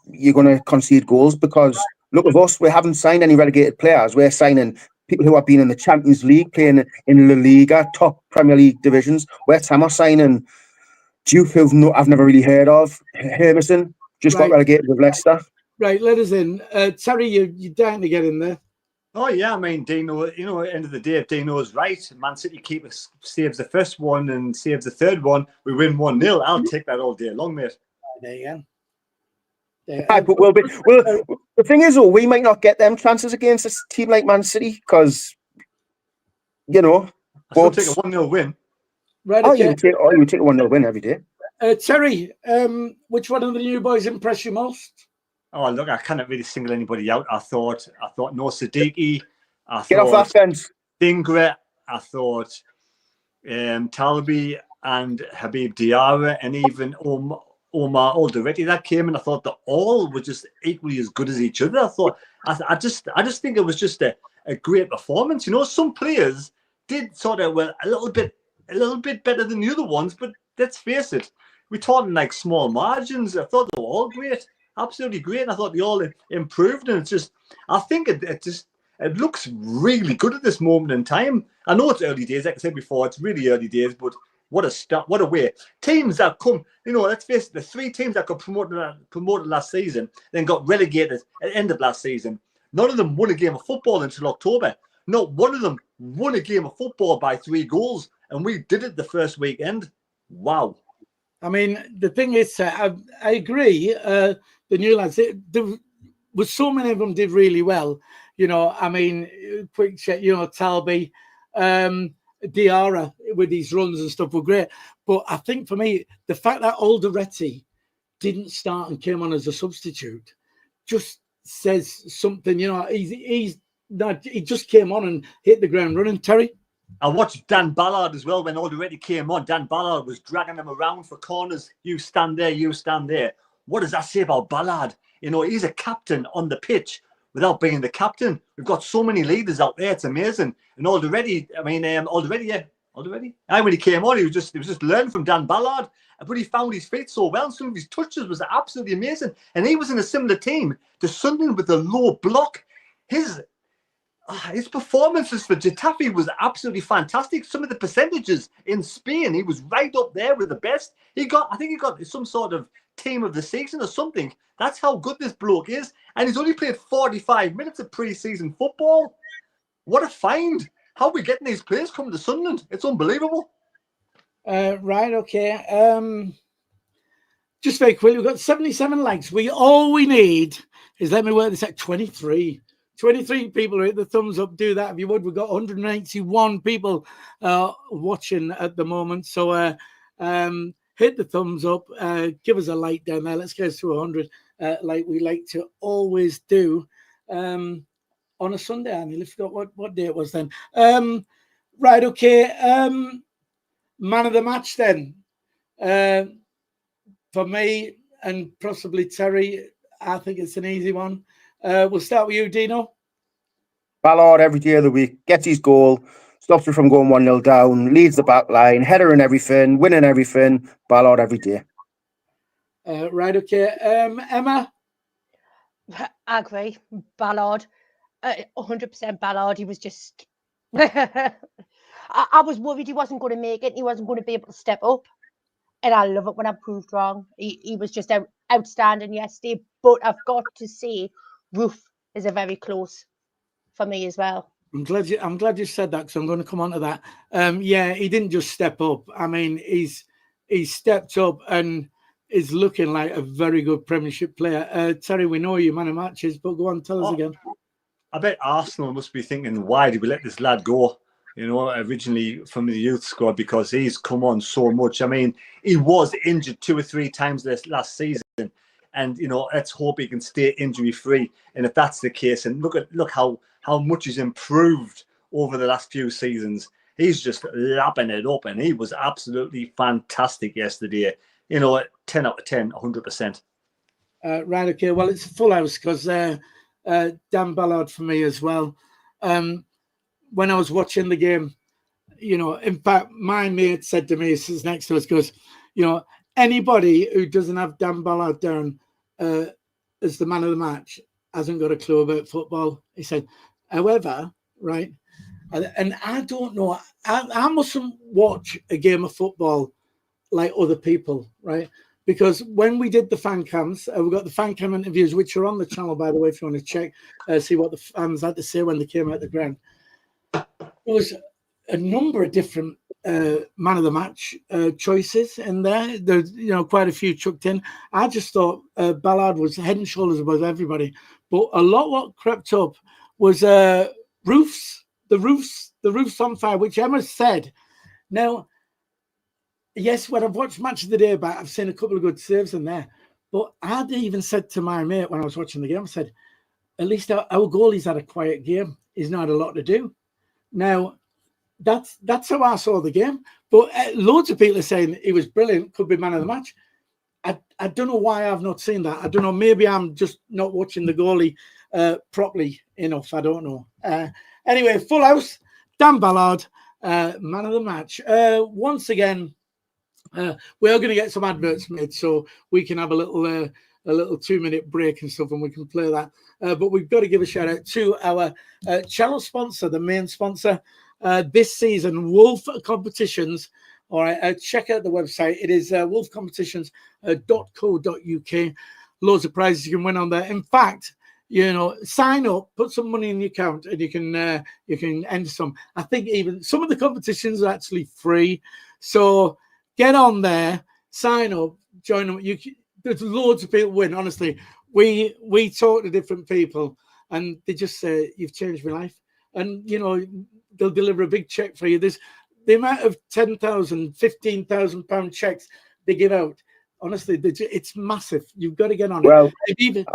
you're going to concede goals because look at us. We haven't signed any relegated players. We're signing people who have been in the Champions League, playing in La Liga, top Premier League divisions. West Ham are signing Duke, who I've never really heard of. Hermison just got relegated with Leicester. Right, let us in. Terry, you're dying to get in there. Oh, yeah. I mean, Dino, at the end of the day, if Dino's right, Man City keeper saves the first one and saves the third one, we win 1-0. I'll take that all day long, mate. There you go. But the thing is, though, we might not get them chances against a team like Man City because, I still take a 1-0 win. Right, you take a 1-0 win every day. Terry, which one of the new boys impressed you most? Oh, look, I cannot really single anybody out. I thought No Siddiqui. Get off that fence. Dingra. I thought Talbi and Habib Diarra and even Omar Alderete that came in. I thought that all were just equally as good as each other. I just think it was just a great performance. Some players did sort of a little bit better than the other ones, but let's face it, we're talking like small margins. I thought they were all great. Absolutely great. And I thought they all improved, and I think it looks really good at this moment in time. I know it's early days, like I said before, it's really early days, but what a start, what a way. Teams that come, let's face it, the 3 teams that got promoted last season, then got relegated at the end of last season. None of them won a game of football until October. Not one of them won a game of football by 3 goals, and we did it the first weekend. Wow. I mean, the thing is, I agree. The new lads, there was so many of them did really well. I mean, quick check, Talbi, Diarra with these runs and stuff were great. But I think for me, the fact that Alderete didn't start and came on as a substitute just says something. He just came on and hit the ground running. Terry? I watched Dan Ballard as well when Alderete came on. Dan Ballard was dragging him around for corners. You stand there, you stand there. What does that say about Ballard? He's a captain on the pitch without being the captain. We've got so many leaders out there. It's amazing. And Alderete, when he came on, he was just learning from Dan Ballard. But he found his feet so well. Some of his touches was absolutely amazing. And he was in a similar team to Sunderland with the low block. His performances for Getafe was absolutely fantastic. Some of the percentages in Spain, he was right up there with the best. I think he got some sort of team of the season or something. That's how good this bloke is. And he's only played 45 minutes of pre-season football. What a find. How are we getting these players coming to Sunderland? It's unbelievable. Right, okay. Just very quickly, we've got 77 likes. All we need is, let me work this out, 23 people hit the thumbs up. Do that if you would. We've got 181 people watching at the moment. So hit the thumbs up. Give us a like down there. Let's get to 100 like we like to always do on a Sunday. I nearly forgot what day it was then. Right, okay. Man of the match then. For me and possibly Terry, I think it's an easy one. We'll start with you, Dino. Ballard every day of the week, gets his goal, stops me from going 1-0 down, leads the back line, header and everything, winning everything. Ballard every day. Right, okay. Emma? I agree. Ballard. 100% Ballard. He was just... I was worried he wasn't going to make it. He wasn't going to be able to step up. And I love it when I'm proved wrong. He was just outstanding yesterday. But I've got to say, Roof is a very close for me as well. I'm glad you said that, because I'm going to come on to that. Yeah, he didn't just step up. I mean, he's stepped up and is looking like a very good Premiership player. Terry, we know you man of matches, but go on, tell us again. I bet Arsenal must be thinking, why did we let this lad go? You know, originally from the youth squad, because he's come on so much. I mean, he was injured 2 or 3 times this last season, and you know, let's hope he can stay injury free. And if that's the case, and look how much he's improved over the last few seasons. He's just lapping it up, and he was absolutely fantastic yesterday. You know, 10 out of 10, 100%. Right, okay. Well, it's a full house because Dan Ballard for me as well. When I was watching the game, you know, in fact, my mate said to me, sits next to us, goes, you know, anybody who doesn't have Dan Ballard down as the man of the match hasn't got a clue about football. He said, however, right, and I don't know, I mustn't watch a game of football like other people, right? Because when we did the fan cams, we got the fan cam interviews, which are on the channel, by the way, if you want to check, see what the fans had to say when they came out the ground. There was a number of different man of the match choices in there. There's, you know, quite a few chucked in. I just thought Ballard was head and shoulders above everybody. But a lot what crept up was roofs. The roofs on fire, which Emma said. Now, yes, when I've watched Match of the Day back, I've seen a couple of good saves in there. But I'd even said to my mate when I was watching the game, I said, at least our goalie's had a quiet game. He's not had a lot to do. Now, that's how I saw the game. But loads of people are saying he was brilliant, could be man of the match. I don't know why I've not seen that. I don't know. Maybe I'm just not watching the goalie properly enough. I don't know. Anyway, full house. Dan Ballard, man of the match. Once again, we are going to get some adverts made so we can have a little 2-minute break and stuff, and we can play that. But we've got to give a shout out to our channel sponsor, the main sponsor this season, Wolf Competitions. All right, check out the website. It is wolfcompetitions.co.uk. Loads of prizes you can win on there. In fact, you know, sign up, put some money in your account, and you can enter some. I think even some of the competitions are actually free. So get on there, sign up, join them. There's loads of people win. Honestly, we talk to different people, and they just say, "You've changed my life," and you know they'll deliver a big check for you. There's the amount of £10,000, £15,000 checks they give out. Honestly, it's massive. You've got to get on it.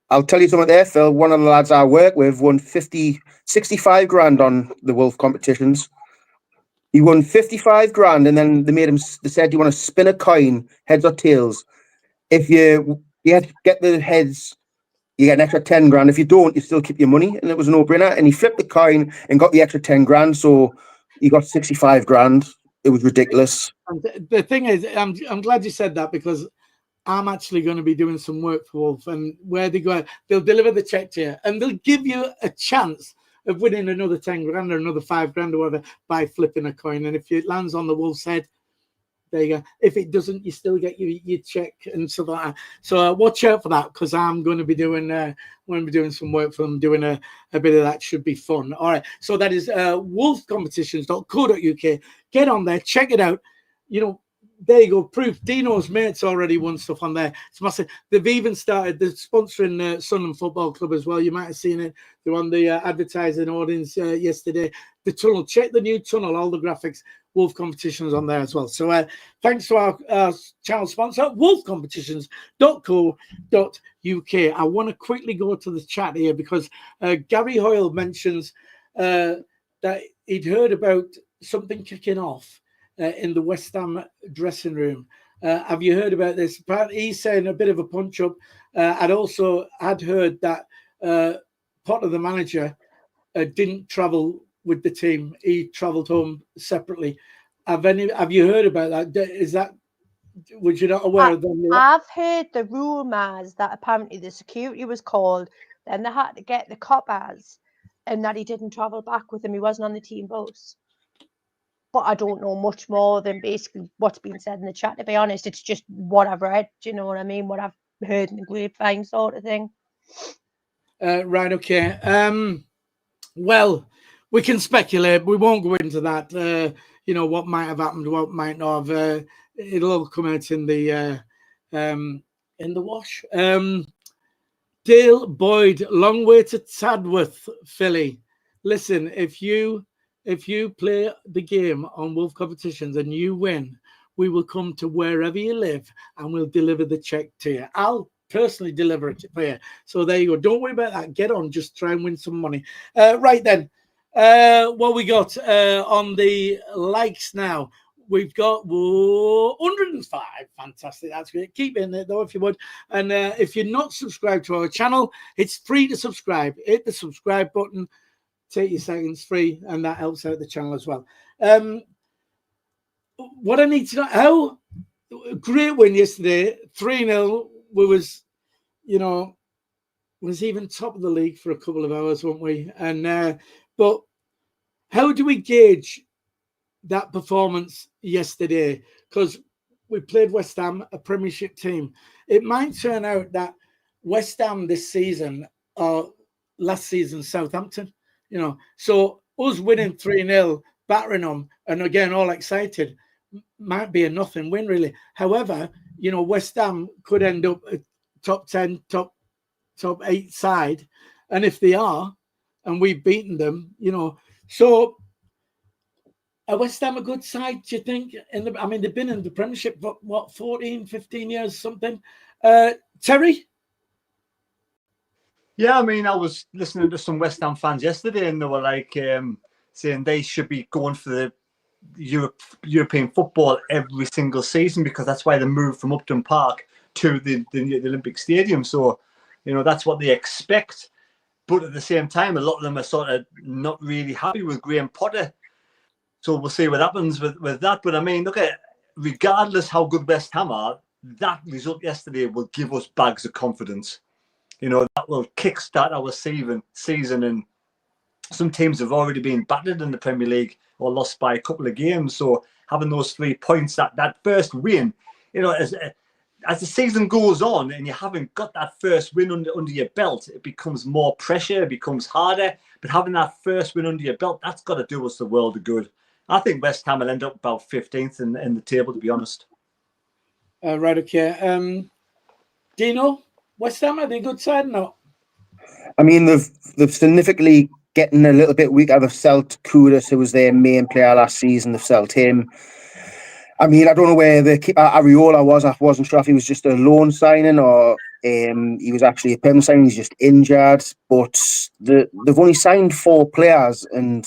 I'll tell you something there, Phil. One of the lads I work with won 65 grand on the Wolf competitions. He won 55 grand, and then they said, "You want to spin a coin, heads or tails? If you get the heads, you get an extra 10 grand. If you don't, you still keep your money." And it was a no-brainer. And he flipped the coin and got the extra 10 grand. So he got 65 grand. It was ridiculous. And the thing is, I'm glad you said that, because I'm actually going to be doing some work for Wolf, and where they go, they'll deliver the check to you, and they'll give you a chance of winning another 10 grand or another 5 grand or whatever by flipping a coin. And if it lands on the Wolf's head, there you go. If it doesn't, you still get your check and stuff like that. So watch out for that, because I'm going to be doing some work for them, doing a bit of that. Should be fun. All right. So that is wolfcompetitions.co.uk. Get on there, check it out. You know, there you go. Proof. Dino's mates already won stuff on there. It's massive. They've even started. They're sponsoring Sunderland Football Club as well. You might have seen it. They're on the advertising audience yesterday. The tunnel. Check the new tunnel. All the graphics. Wolf Competitions on there as well. So thanks to our channel sponsor, wolfcompetitions.co.uk. I want to quickly go to the chat here, because Gary Hoyle mentions that he'd heard about something kicking off in the West Ham dressing room. Have you heard about this? He's saying a bit of a punch-up. I'd heard that Potter, the manager, didn't travel with the team. He travelled home separately. Have you heard about that? Was you not aware of them? I've heard the rumours that apparently the security was called, then they had to get the coppers, and that he didn't travel back with them. He wasn't on the team bus. But I don't know much more than basically what's been said in the chat, to be honest. It's just what I've read, do you know what I mean? What I've heard in the grapevine sort of thing. Right, okay. Well, we can speculate. We won't go into that. You know, what might have happened, what might not have. It'll all come out in the wash. Dale Boyd, long way to Tadworth, Philly. Listen, if you play the game on Wolf Competitions and you win, we will come to wherever you live and we'll deliver the check to you. I'll personally deliver it for you. So there you go. Don't worry about that. Get on. Just try and win some money. Right then. What we got on the likes now? We've got 105. Fantastic. That's great. Keep in there, though, if you would. And if you're not subscribed to our channel, it's free to subscribe. Hit the subscribe button. Take your seconds free, and that helps out the channel as well. What I need to know, how great win yesterday, 3-0. We was, you know, was even top of the league for a couple of hours, weren't we? And but how do we gauge that performance yesterday? Because we played West Ham, a Premiership team. It might turn out that West Ham this season or last season Southampton, you know. So us winning 3-0, battering them, and again all excited, might be a nothing win really. However, you know, West Ham could end up a top 10, top 8 side, and if they are, and we've beaten them, you know, so are West Ham a good side, do you think? I mean, they've been in the Premiership for, what, 14, 15 years, something? Terry? Yeah, I mean, I was listening to some West Ham fans yesterday, and they were like saying they should be going for the European football every single season because that's why they moved from Upton Park to the Olympic Stadium. So, you know, that's what they expect. But at the same time, a lot of them are sort of not really happy with Graham Potter. So we'll see what happens with that. But I mean, look at, regardless how good West Ham are, that result yesterday will give us bags of confidence. You know, that will kickstart our season. And some teams have already been battered in the Premier League or lost by a couple of games. So having those 3 points, that first win, you know, as the season goes on and you haven't got that first win under your belt, it becomes more pressure, it becomes harder. But having that first win under your belt, that's got to do us the world of good. I think West Ham will end up about 15th in the table, to be honest. Right, okay. Dino, West Ham, are they a good side or not? I mean, they've significantly getting a little bit weaker. They've sold Kudus, who was their main player last season. They've sold him. I mean, I don't know where the keeper Areola was. I wasn't sure if he was just a loan signing or he was actually a permanent signing. He's just injured. But they've only signed 4 players. And,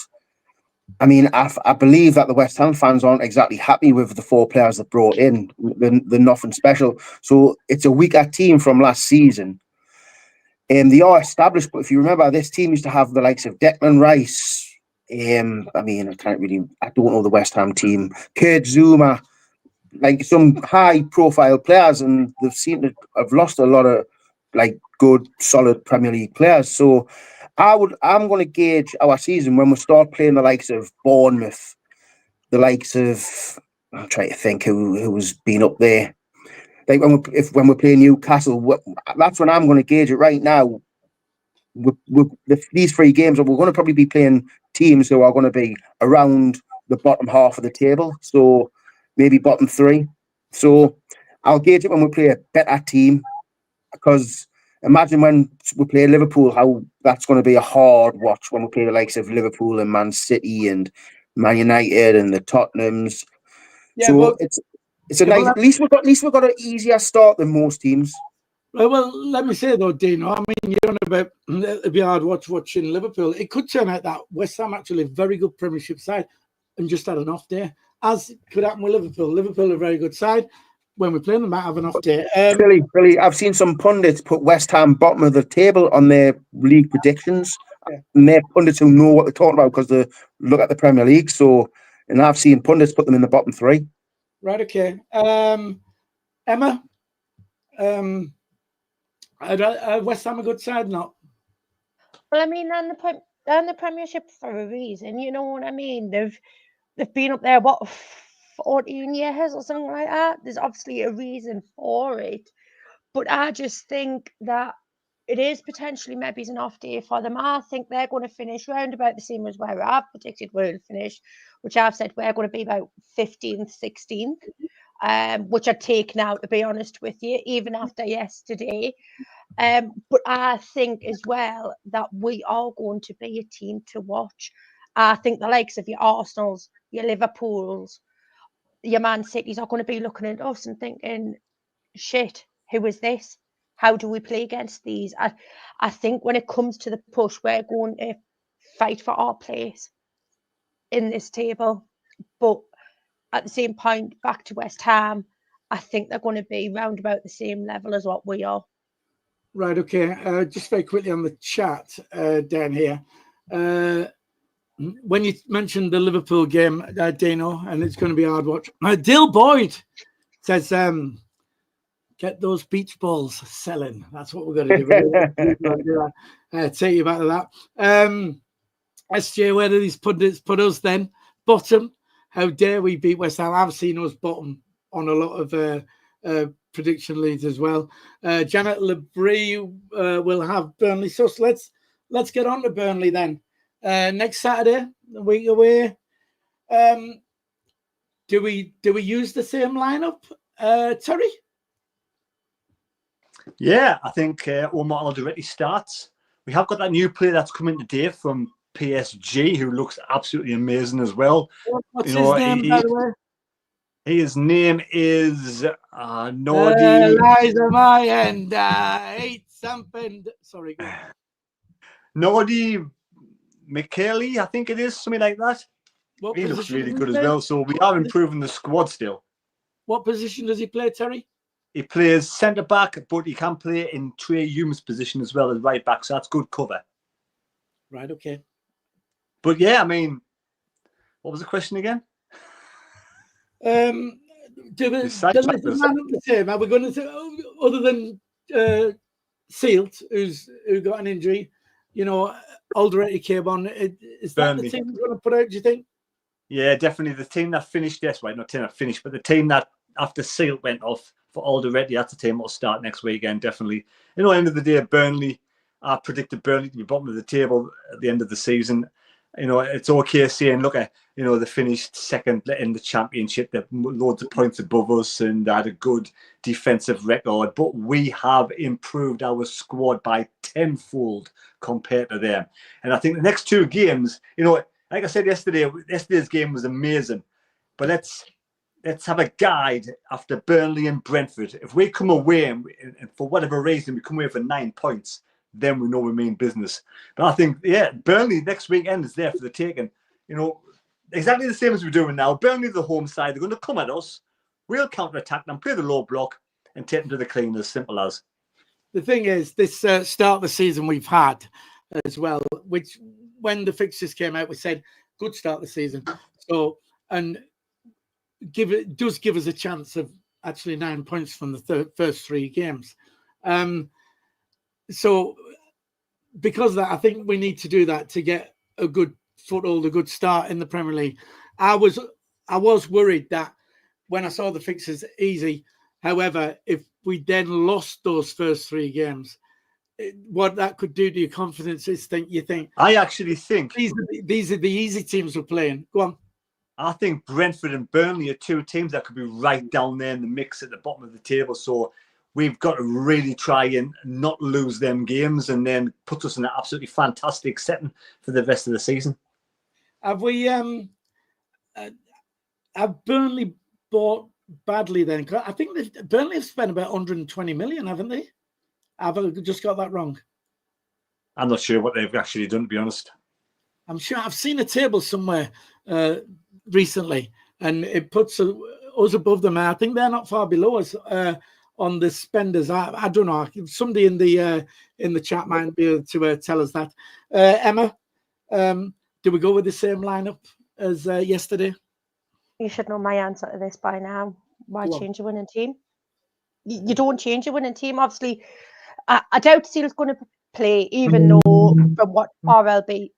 I mean, I believe that the West Ham fans aren't exactly happy with the 4 players they brought in. They're nothing special. So it's a weaker team from last season. They are established, but if you remember, this team used to have the likes of Declan Rice. I mean, I don't know the West Ham team. Kurt Zuma, like some high-profile players, and they've seemed to have lost a lot of like good, solid Premier League players. So I'm going to gauge our season when we start playing the likes of Bournemouth, the likes of, I'm trying to think who's been up there. Like when we're playing Newcastle, that's when I'm going to gauge it. Right now, these 3 games, we're going to probably be playing teams who are going to be around the bottom half of the table, so maybe bottom 3. So I'll gauge it when we play a better team, because imagine when we play Liverpool, how that's going to be a hard watch when we play the likes of Liverpool and Man City and Man United and the Tottenhams. Yeah, so it's a nice. At least we've got an easier start than most teams. Well, let me say though, Dino, I mean, you're on about it'd be hard watching Liverpool. It could turn out that West Ham actually a very good Premiership side and just had an off day, as could happen with Liverpool. Liverpool are a very good side. When we play them, might have an off day. Really, I've seen some pundits put West Ham bottom of the table on their league predictions, and they're pundits who know what they're talking about because they look at the Premier League. So, and I've seen pundits put them in the bottom 3. Right, okay. Emma, West Ham a good side, not? Well, I mean, they're in the Premiership for a reason. You know what I mean? They've been up there, what, 14 years or something like that. There's obviously a reason for it. But I just think that it is potentially maybe an off day for them. I think they're going to finish round about the same as where I've predicted we'll finish, which I've said we're going to be about 15th, 16th, which I'd take now, to be honest with you, even after yesterday. But I think as well that we are going to be a team to watch. I think the likes of your Arsenals, your Liverpools, your Man Cities are going to be looking at us and thinking, shit, who is this? How do we play against these? I think when it comes to the push, we're going to fight for our place in this table. But at the same point, back to West Ham, I think they're going to be round about the same level as what we are. Right, okay. Just very quickly on the chat down here. When you mentioned the Liverpool game, Dino, and it's going to be a hard watch. Dill Boyd says, get those beach balls selling. That's what we're going to do. Take you back to that. SJ, where do these pundits put us then? Bottom. How dare we beat West Ham? I've seen us bottom on a lot of prediction leads as well. Janet Labrie will have Burnley. So let's get on to Burnley then. Next Saturday, a week away. Do we use the same lineup, Terry? Yeah, I think Omar already starts. We have got that new player that's coming today from PSG who looks absolutely amazing as well. What's his name, by the way? His name is Nordi. Lies on my end. Eight something. Sorry, go on. Nordi Michele, I think it is, something like that. He looks really good as well. So we are improving the squad still. What position does he play, Terry? He plays centre back, but he can play in Trey Hume's position as well as right back. So that's good cover. Right, okay. But yeah, I mean, what was the question again? Does the man up the same? Are we going to say, other than Sealt, who got an injury, you know, Alderete came on. Is that Burnley. The team we're going to put out, do you think? Yeah, definitely. The team that finished, yes, right, not team that finished, but the team that after Sealt went off for Alderete, that's the team that will start next weekend, definitely. You know, at the end of the day, Burnley, I predicted Burnley to be bottom of the table at the end of the season. You know, it's okay saying, look, you know, they finished second in the championship. They're loads of points above us and they had a good defensive record. But we have improved our squad by tenfold compared to them. And I think the next two games, you know, like I said yesterday, yesterday's game was amazing. But let's have a guide after Burnley and Brentford. If we come away and for whatever reason we come away for 9 points, then we know we mean business. But I think, yeah, Burnley next weekend is there for the taking. You know, exactly the same as we're doing now. Burnley, the home side, they're going to come at us. We'll counter-attack them, play the low block, and take them to the clean, as simple as. The thing is, this start of the season we've had as well, which when the fixtures came out, we said, good start of the season. So, and does give us a chance of actually 9 points from the first 3 games. So because of that, I think we need to do that to get a good foothold, a good start in the Premier League. I was worried that when I saw the fixtures easy, however, if we then lost those first 3 games, what that could do to your confidence is you think. I actually think these are the easy teams we're playing. Go on. I think Brentford and Burnley are 2 teams that could be right down there in the mix at the bottom of the table. So we've got to really try and not lose them games and then put us in an absolutely fantastic setting for the rest of the season. Have we have Burnley bought badly then? I think Burnley have spent about 120 million, haven't they? Have I just got that wrong? I'm not sure what they've actually done, to be honest. I'm sure I've seen a table somewhere recently, and it puts us above them. I think they're not far below us on the spenders. I don't know. Somebody in the chat might be able to tell us that. Emma, do we go with the same lineup as yesterday? You should know my answer to this by now. Why change a winning team? You don't change a winning team. Obviously, I doubt Seal's going to play, even though from what RLB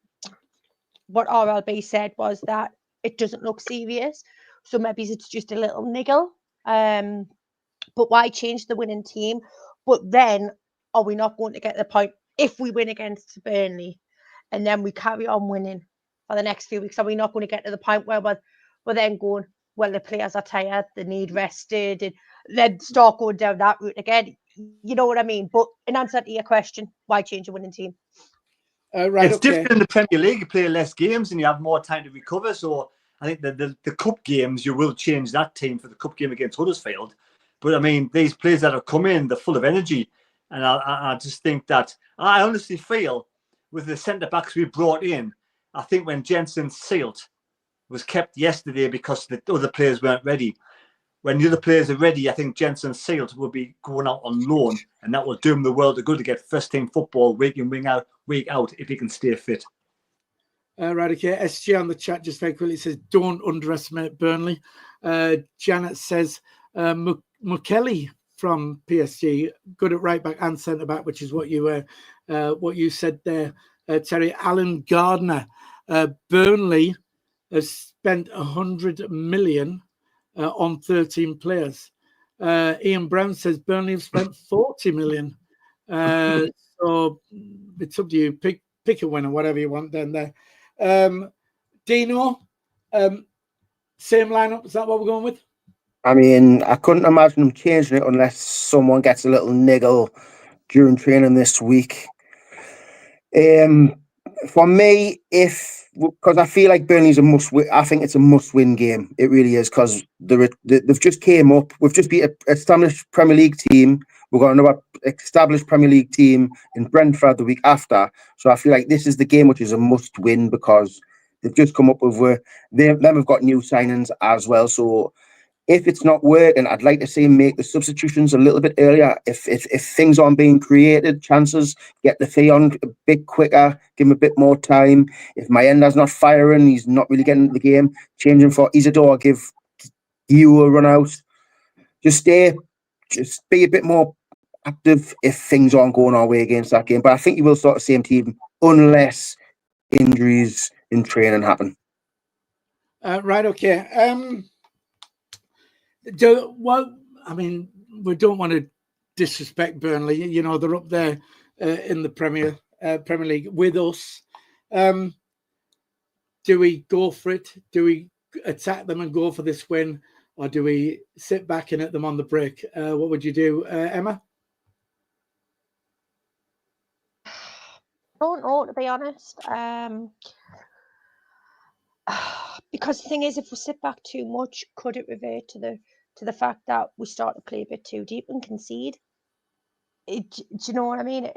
said was that it doesn't look serious. So maybe it's just a little niggle. But why change the winning team? But then are we not going to get the point if we win against Burnley and then we carry on winning for the next few weeks? Are we not going to get to the point where we're then going, well, the players are tired, they need rested, and then start going down that route again? You know what I mean? But in answer to your question, why change a winning team? Right, it's different in the Premier League. You play less games and you have more time to recover. So I think the cup games, you will change that team for the cup game against Huddersfield. But I mean, these players that have come in, they're full of energy. And I just think that I honestly feel with the centre backs we brought in, I think when Jensen Seelt was kept yesterday because the other players weren't ready. When the other players are ready, I think Jensen Seelt will be going out on loan, and that will do him the world of good to get first team football week in, week out if he can stay fit. Right, okay. SG on the chat just very quickly says, don't underestimate Burnley. Janet says, Mukelly from PSG, good at right back and centre back, which is what you said there, Terry. Alan Gardner, Burnley has spent 100 million on 13 players. Ian Brown says Burnley have spent 40 million. So it's up to you. Pick a winner, whatever you want then there. Dino, same lineup. Is that what we're going with? I mean, I couldn't imagine them changing it unless someone gets a little niggle during training this week. For me, because I feel like Burnley's a must-win. I think it's a must-win game. It really is, because they've just came up. We've just beat an established Premier League team. We've got another established Premier League team in Brentford the week after. So I feel like this is the game which is a must-win, because they've just come up with them have got new signings as well. So if it's not working, I'd like to see him make the substitutions a little bit earlier. If things aren't being created, chances, get the fee on a bit quicker, give him a bit more time. If Mayenda's not firing, he's not really getting into the game, change him for Isidore, give you a run out. Just be a bit more active if things aren't going our way against that game. But I think you will start the same team unless injuries in training happen. Right, okay. I mean, we don't want to disrespect Burnley. You know, they're up there in the Premier League with us. Do we go for it? Do we attack them and go for this win? Or do we sit back and hit them on the break? What would you do, Emma? I don't know, to be honest. Because the thing is, if we sit back too much, could it revert to the fact that we start to play a bit too deep and concede? Do you know what I mean?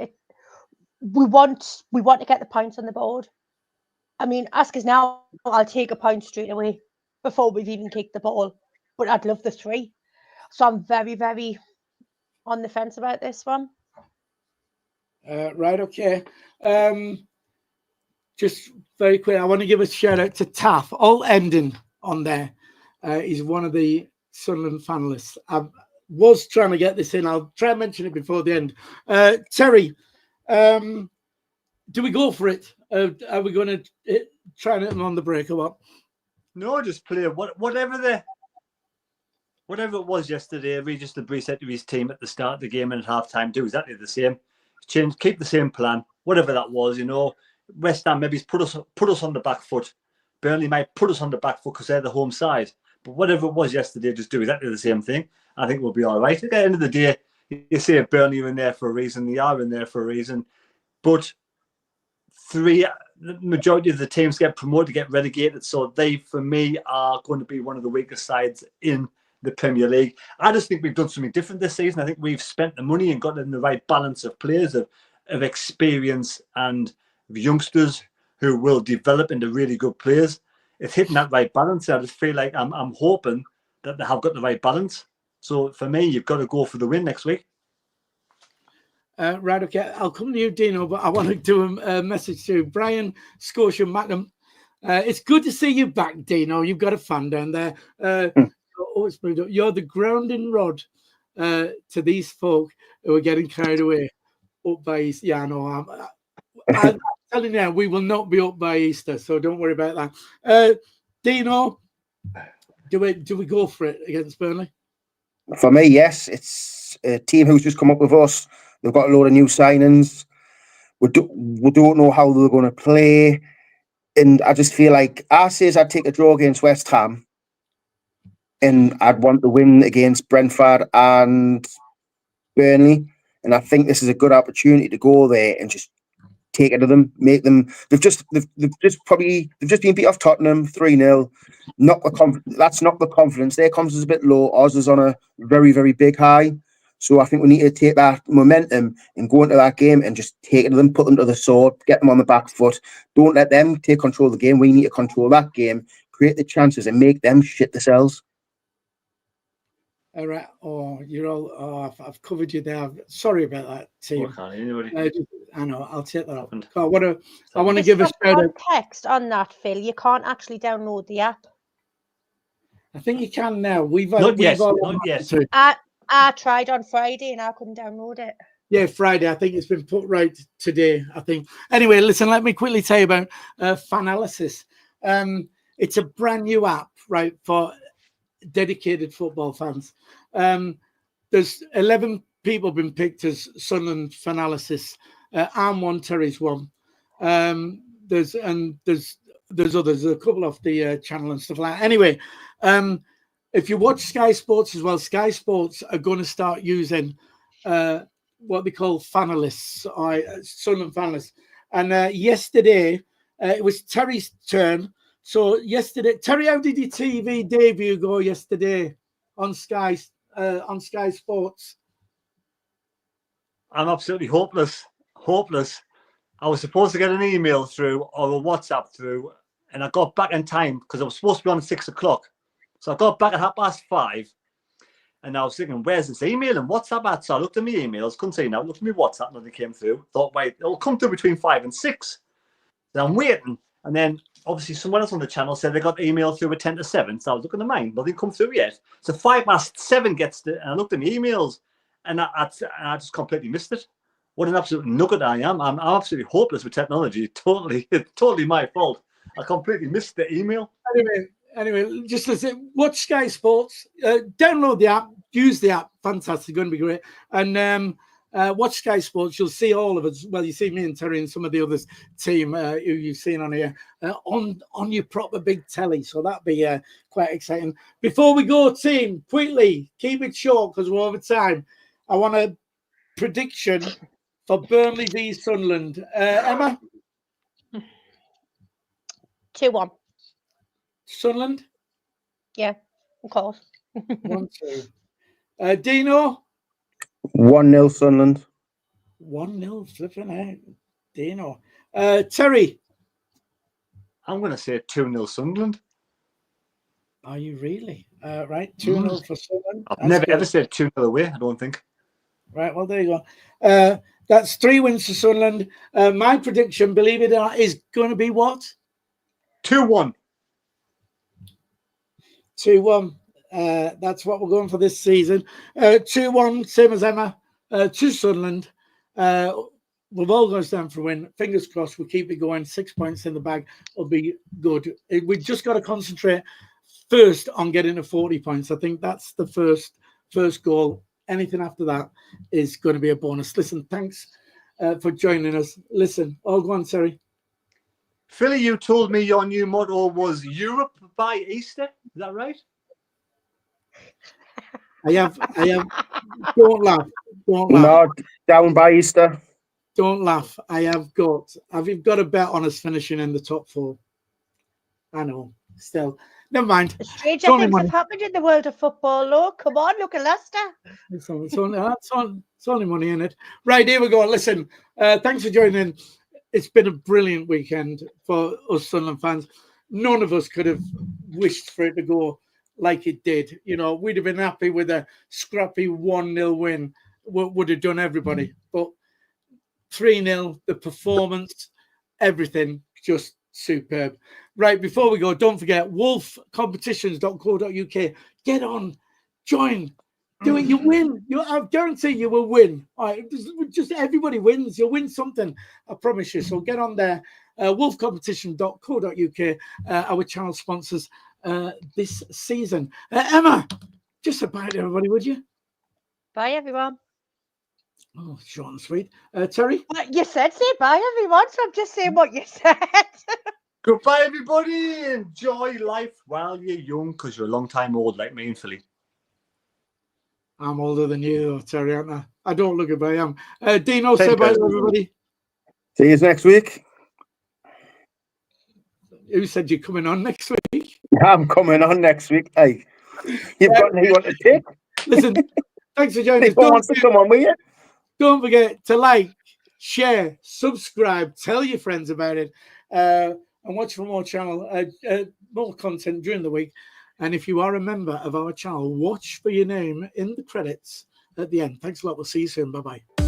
We want to get the points on the board. I mean, ask us now, I'll take a point straight away before we've even kicked the ball. But I'd love the 3. So I'm very, very on the fence about this one. Right, okay. Just very quick, I want to give a shout out to Taff, all ending on there. He's one of the Sunderland finalists. I was trying to get this in. I'll try and mention it before the end. Terry, do we go for it? Are we going to try and hit them on the break or what? No, just play whatever it was yesterday. Regis Debris said to his team at the start of the game and at half-time, do exactly the same. Keep the same plan, whatever that was. You know, West Ham maybe put us on the back foot. Burnley might put us on the back foot because they're the home side. But whatever it was yesterday, just do exactly the same thing. I think we'll be all right. At the end of the day, you say Burnley are in there for a reason. They are in there for a reason. But the majority of the teams get promoted, get relegated. So they, for me, are going to be one of the weaker sides in the Premier League. I just think we've done something different this season. I think we've spent the money and got in the right balance of players, of experience and of youngsters who will develop into really good players. It's hitting that right balance. I just feel like I'm hoping that they have got the right balance. So for me, you've got to go for the win next week. Right, okay. I'll come to you, Dino, but I want to do a message to Brian Scotia Mackham. It's good to see you back, Dino. You've got a fan down there. You're the grounding rod to these folk who are getting carried away up by Easter. Yeah, I know. I'm telling you, we will not be up by Easter, so don't worry about that. Dino, do we go for it against Burnley? For me, yes. It's a team who's just come up with us. They've got a load of new signings. We don't know how they're going to play. And I just feel like I says I'd take a draw against West Ham, and I'd want to win against Brentford and Burnley. And I think this is a good opportunity to go there and just take it to them, make them. They've just been beat off Tottenham 3-0. That's not the confidence. Their confidence is a bit low. Ours is on a very, very big high. So I think we need to take that momentum and go into that game and just take it to them, put them to the sword, get them on the back foot. Don't let them take control of the game. We need to control that game, create the chances, and make them shit themselves. All right. Oh, you're all. Oh, I've covered you there. Sorry about that, team. I know. I'll take that up. I want to give a shout out. Context on that, Phil. You can't actually download the app. I think you can now. Not yet. I tried on Friday and I couldn't download it. Yeah, Friday. I think it's been put right today, I think. Anyway, listen, let me quickly tell you about Fanalysis. It's a brand new app, right, for dedicated football fans. There's 11 people been picked as Sunderland Fanalysis. I'm one, Terry's one. There's others, a couple off the channel and stuff like that. Anyway, if you watch Sky Sports as well, Sky Sports are going to start using what they call Fanalists, or Sunderland Fanalists. And yesterday, it was Terry's turn. So yesterday, Terry, how did your TV debut go yesterday on Sky Sports? I'm absolutely hopeless. I was supposed to get an email through or a WhatsApp through, and I got back in time because I was supposed to be on at 6 o'clock. So I got back at 5:30, and I was thinking, where's this email and WhatsApp at? So I looked at my emails, couldn't see now. Looked at my WhatsApp, nothing came through. Thought, wait, it'll come through between 5 and 6. So I'm waiting. And then obviously someone else on the channel said they got email through at 10 to 7. So I was looking at mine, nothing come through yet. So 7:05 gets to, and I looked at my emails, and I just completely missed it. What an absolute nugget I am. I'm absolutely hopeless with technology. Totally my fault. I completely missed the email. Anyway, just listen, watch Sky Sports, download the app, use the app. Fantastic, going to be great. And watch Sky Sports. You'll see all of us. Well, you see me and Terry and some of the others team who you've seen on here on your proper big telly. So that'd be quite exciting. Before we go, team, quickly, keep it short because we're over time. I want a prediction for Burnley v Sunderland. Emma? 2-1. Sunderland? Yeah, of course. 1-2. Dino? 1-0 Sunderland. 1-0, flipping out. Dino. Terry? I'm going to say 2-0 Sunderland. Are you really? Right, 2-0 for Sunderland. I've never ever said 2-0 away, I don't think. Right, well, there you go. That's 3 wins for Sunderland. My prediction, believe it or not, is going to be what? 2-1. 2-1. That's what we're going for this season. 2-1, same as Emma. To Sunderland. We've all gone down for a win. Fingers crossed, we'll keep it going. 6 points in the bag will be good. We've just got to concentrate first on getting to 40 points. I think that's the first goal. Anything after that is going to be a bonus. Listen, thanks for joining us. Listen, go on, Terry. Philly, you told me your new motto was Europe by Easter. Is that right? I have. Don't laugh. No, down by Easter. Don't laugh. I've got a bet on us finishing in the top 4. I know. Still, never mind. Stranger things have happened in the world of football. Look, come on, look at Leicester. It's only money in it. Right, here we go. Listen, thanks for joining. It's been a brilliant weekend for us Sunderland fans. None of us could have wished for it to go like it did. You know, we'd have been happy with a scrappy 1-0 win. Would have done everybody. But 3-0, the performance, everything, just superb. Right, before we go, don't forget, wolfcompetitions.co.uk. Get on, join, do it, you win. I guarantee you will win. All right, just everybody wins. You'll win something, I promise you. So get on there, wolfcompetition.co.uk, our channel sponsors this season. Emma, just about everybody, would you? Bye, everyone. Oh, short and sweet. Terry? Well, you said say bye, everyone, so I'm just saying what you said. Goodbye, everybody. Enjoy life while you're young, because you're a long time old like me and Philly. I'm older than you, Terry, aren't I? I don't look it, but I am. Dino, Same say bye to person. everybody. See you next week. Who said you're coming on next week? I'm coming on next week. Hey, you've got anyone to pick? Listen, thanks for joining us. Anyone wants to come on with you? Don't forget to like, share, subscribe, tell your friends about it, and watch for more more content during the week. And if you are a member of our channel, watch for your name in the credits at the end. Thanks a lot. We'll see you soon. Bye-bye.